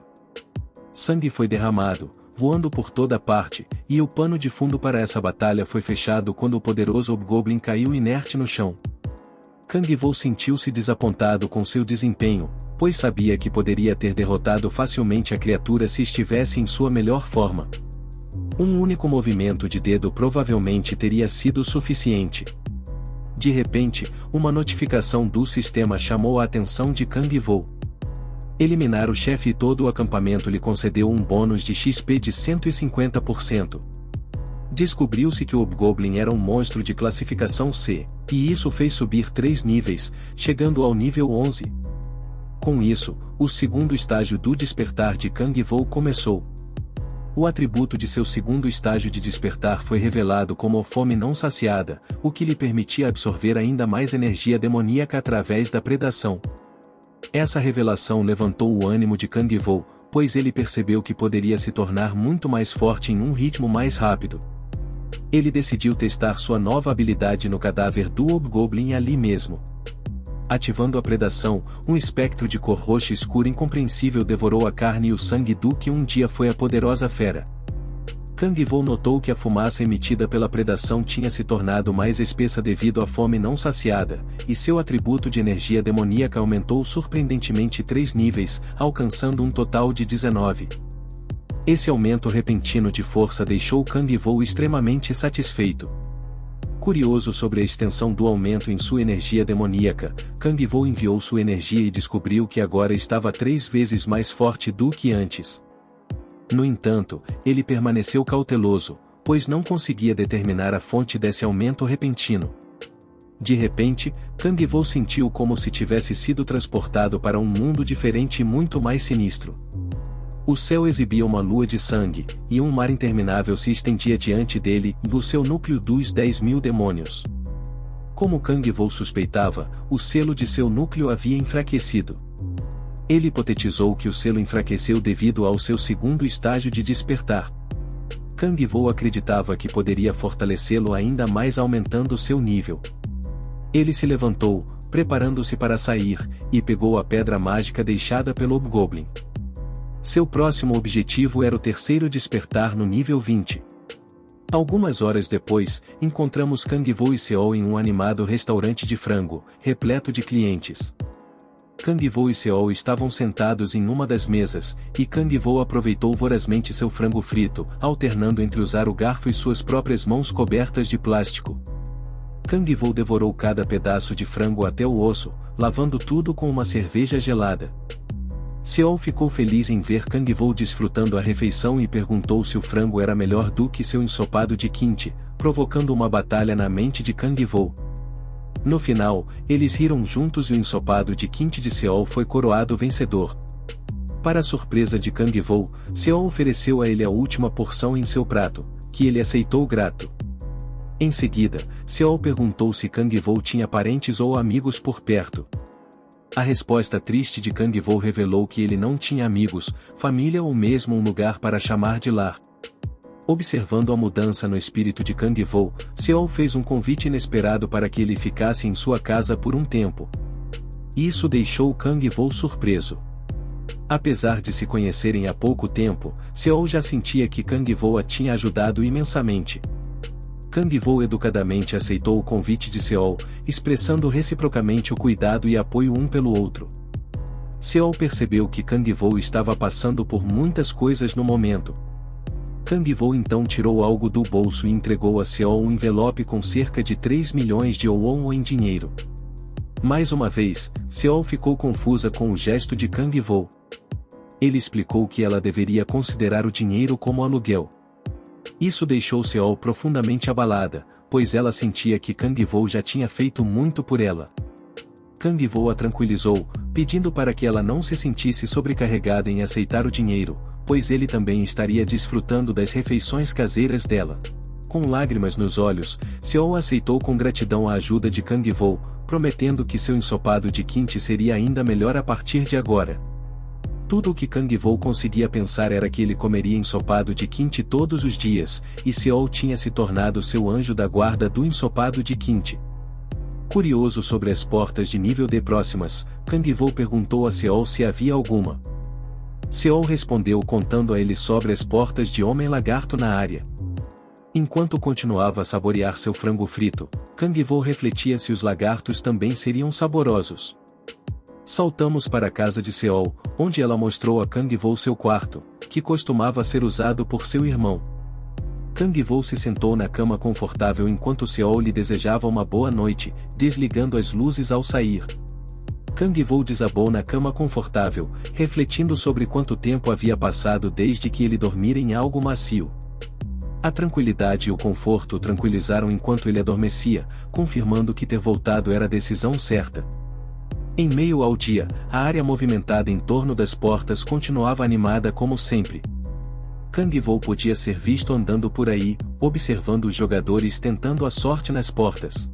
Sangue foi derramado, voando por toda parte, e o pano de fundo para essa batalha foi fechado quando o poderoso Hobgoblin caiu inerte no chão. Kangol sentiu-se desapontado com seu desempenho, pois sabia que poderia ter derrotado facilmente a criatura se estivesse em sua melhor forma. Um único movimento de dedo provavelmente teria sido suficiente. De repente, uma notificação do sistema chamou a atenção de Kangol. Eliminar o chefe e todo o acampamento lhe concedeu um bônus de XP de 150%. Descobriu-se que o Hobgoblin era um monstro de classificação C, e isso fez subir 3 níveis, chegando ao nível 11. Com isso, o segundo estágio do despertar de Kangol começou. O atributo de seu segundo estágio de despertar foi revelado como a fome não saciada, o que lhe permitia absorver ainda mais energia demoníaca através da predação. Essa revelação levantou o ânimo de Kangol, pois ele percebeu que poderia se tornar muito mais forte em um ritmo mais rápido. Ele decidiu testar sua nova habilidade no cadáver do Hobgoblin ali mesmo. Ativando a predação, um espectro de cor roxa escura incompreensível devorou a carne e o sangue do que um dia foi a poderosa fera. Kangol notou que a fumaça emitida pela predação tinha se tornado mais espessa devido à fome não saciada, e seu atributo de energia demoníaca aumentou surpreendentemente 3 níveis, alcançando um total de 19. Esse aumento repentino de força deixou Kangol extremamente satisfeito. Curioso sobre a extensão do aumento em sua energia demoníaca, Kangol enviou sua energia e descobriu que agora estava 3 vezes mais forte do que antes. No entanto, ele permaneceu cauteloso, pois não conseguia determinar a fonte desse aumento repentino. De repente, Kangol sentiu como se tivesse sido transportado para um mundo diferente e muito mais sinistro. O céu exibia uma lua de sangue, e um mar interminável se estendia diante dele, do seu núcleo dos 10.000 demônios. Como Kang Vou suspeitava, o selo de seu núcleo havia enfraquecido. Ele hipotetizou que o selo enfraqueceu devido ao seu segundo estágio de despertar. Kang Vou acreditava que poderia fortalecê-lo ainda mais aumentando seu nível. Ele se levantou, preparando-se para sair, e pegou a pedra mágica deixada pelo Hobgoblin. Seu próximo objetivo era o terceiro despertar no nível 20. Algumas horas depois, encontramos Kang Vou e Seol em um animado restaurante de frango, repleto de clientes. Kang Vou e Seol estavam sentados em uma das mesas, e Kang Vou aproveitou vorazmente seu frango frito, alternando entre usar o garfo e suas próprias mãos cobertas de plástico. Kang Vou devorou cada pedaço de frango até o osso, lavando tudo com uma cerveja gelada. Seol ficou feliz em ver Kang Vou desfrutando a refeição e perguntou se o frango era melhor do que seu ensopado de kimchi, provocando uma batalha na mente de Kang Vou. No final, eles riram juntos e o ensopado de kimchi de Seol foi coroado vencedor. Para a surpresa de Kang Vou, Seol ofereceu a ele a última porção em seu prato, que ele aceitou grato. Em seguida, Seol perguntou se Kang Vou tinha parentes ou amigos por perto. A resposta triste de Kang Vou revelou que ele não tinha amigos, família ou mesmo um lugar para chamar de lar. Observando a mudança no espírito de Kang Vou, Seol fez um convite inesperado para que ele ficasse em sua casa por um tempo. Isso deixou Kang Vou surpreso. Apesar de se conhecerem há pouco tempo, Seol já sentia que Kang Vou a tinha ajudado imensamente. Kang Vou educadamente aceitou o convite de Seol, expressando reciprocamente o cuidado e apoio um pelo outro. Seol percebeu que Kang Vou estava passando por muitas coisas no momento. Kang Vou então tirou algo do bolso e entregou a Seol um envelope com cerca de 3 milhões de won em dinheiro. Mais uma vez, Seol ficou confusa com o gesto de Kang Vou. Ele explicou que ela deveria considerar o dinheiro como aluguel. Isso deixou Seol profundamente abalada, pois ela sentia que Kang Vou já tinha feito muito por ela. Kang Vou a tranquilizou, pedindo para que ela não se sentisse sobrecarregada em aceitar o dinheiro, pois ele também estaria desfrutando das refeições caseiras dela. Com lágrimas nos olhos, Seol aceitou com gratidão a ajuda de Kang Vou, prometendo que seu ensopado de kimchi seria ainda melhor a partir de agora. Tudo o que Kang Vou conseguia pensar era que ele comeria ensopado de kimchi todos os dias, e Seol tinha se tornado seu anjo da guarda do ensopado de kimchi. Curioso sobre as portas de nível D próximas, Kang Vou perguntou a Seol se havia alguma. Seol respondeu contando a ele sobre as portas de Homem-Lagarto na área. Enquanto continuava a saborear seu frango frito, Kang Vou refletia se os lagartos também seriam saborosos. Saltamos para a casa de Seol, onde ela mostrou a Kang Vou seu quarto, que costumava ser usado por seu irmão. Kang Vou se sentou na cama confortável enquanto Seol lhe desejava uma boa noite, desligando as luzes ao sair. Kang Vou desabou na cama confortável, refletindo sobre quanto tempo havia passado desde que ele dormira em algo macio. A tranquilidade e o conforto o tranquilizaram enquanto ele adormecia, confirmando que ter voltado era a decisão certa. Em meio ao dia, a área movimentada em torno das portas continuava animada como sempre. Kang Vou podia ser visto andando por aí, observando os jogadores tentando a sorte nas portas.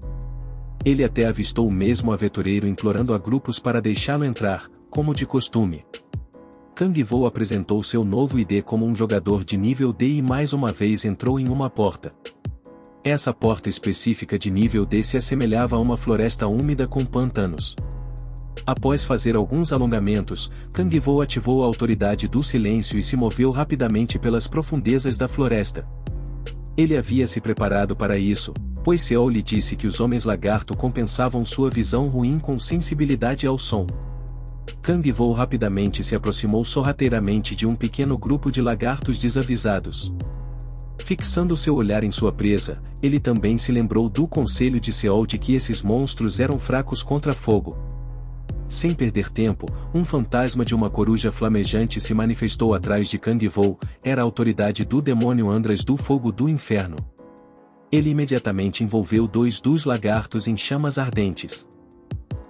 Ele até avistou o mesmo aventureiro implorando a grupos para deixá-lo entrar, como de costume. Kang Vou apresentou seu novo ID como um jogador de nível D e mais uma vez entrou em uma porta. Essa porta específica de nível D se assemelhava a uma floresta úmida com pântanos. Após fazer alguns alongamentos, Kang Vou ativou a autoridade do silêncio e se moveu rapidamente pelas profundezas da floresta. Ele havia se preparado para isso, pois Seol lhe disse que os homens-lagarto compensavam sua visão ruim com sensibilidade ao som. Kang Vou rapidamente se aproximou sorrateiramente de um pequeno grupo de lagartos desavisados. Fixando seu olhar em sua presa, ele também se lembrou do conselho de Seol de que esses monstros eram fracos contra fogo. Sem perder tempo, um fantasma de uma coruja flamejante se manifestou atrás de Kang Vou, era a autoridade do demônio Andras do Fogo do Inferno. Ele imediatamente envolveu 2 dos lagartos em chamas ardentes.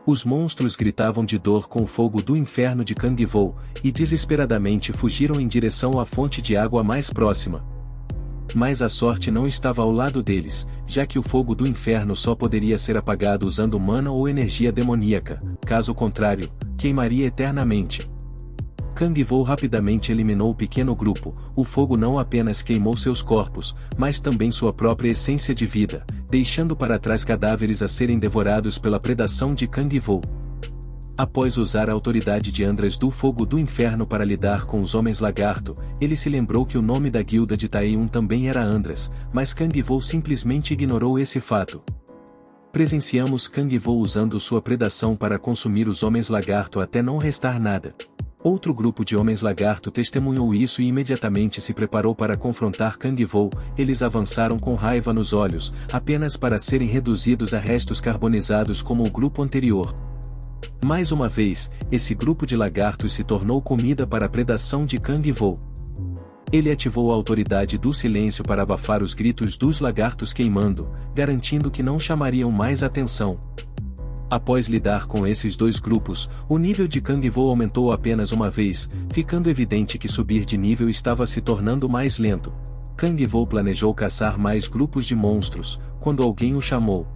Os monstros gritavam de dor com o fogo do inferno de Kang Vou, e desesperadamente fugiram em direção à fonte de água mais próxima. Mas a sorte não estava ao lado deles, já que o fogo do inferno só poderia ser apagado usando mana ou energia demoníaca, caso contrário, queimaria eternamente. Kang Vo rapidamente eliminou o pequeno grupo. O fogo não apenas queimou seus corpos, mas também sua própria essência de vida, deixando para trás cadáveres a serem devorados pela predação de Kang Vo. Após usar a autoridade de Andras do Fogo do Inferno para lidar com os Homens Lagarto, ele se lembrou que o nome da guilda de Taeun também era Andras, mas Kang Vo simplesmente ignorou esse fato. Presenciamos Kang Vo usando sua predação para consumir os Homens Lagarto até não restar nada. Outro grupo de Homens Lagarto testemunhou isso e imediatamente se preparou para confrontar Kang Vo. Eles avançaram com raiva nos olhos, apenas para serem reduzidos a restos carbonizados como o grupo anterior. Mais uma vez, esse grupo de lagartos se tornou comida para a predação de Kang Vo. Ele ativou a autoridade do silêncio para abafar os gritos dos lagartos queimando, garantindo que não chamariam mais atenção. Após lidar com esses dois grupos, o nível de Kang Vo aumentou apenas uma vez, ficando evidente que subir de nível estava se tornando mais lento. Kang Vo planejou caçar mais grupos de monstros, quando alguém o chamou.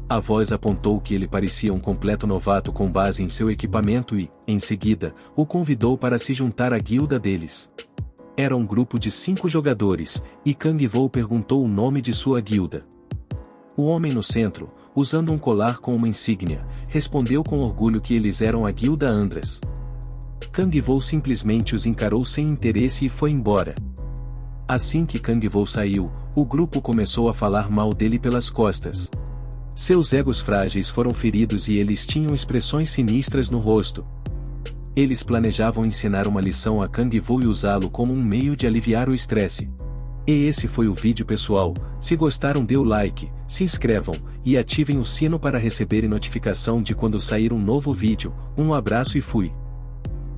A voz apontou que ele parecia um completo novato com base em seu equipamento e, em seguida, o convidou para se juntar à guilda deles. Era um grupo de 5 jogadores, e Kang Vo perguntou o nome de sua guilda. O homem no centro, usando um colar com uma insígnia, respondeu com orgulho que eles eram a guilda Andras. Kang Vo simplesmente os encarou sem interesse e foi embora. Assim que Kang Vo saiu, o grupo começou a falar mal dele pelas costas. Seus egos frágeis foram feridos e eles tinham expressões sinistras no rosto. Eles planejavam ensinar uma lição a Kang Vo e usá-lo como um meio de aliviar o estresse. E esse foi o vídeo, pessoal. Se gostaram, dê o like, se inscrevam e ativem o sino para receberem notificação de quando sair um novo vídeo. Um abraço e fui!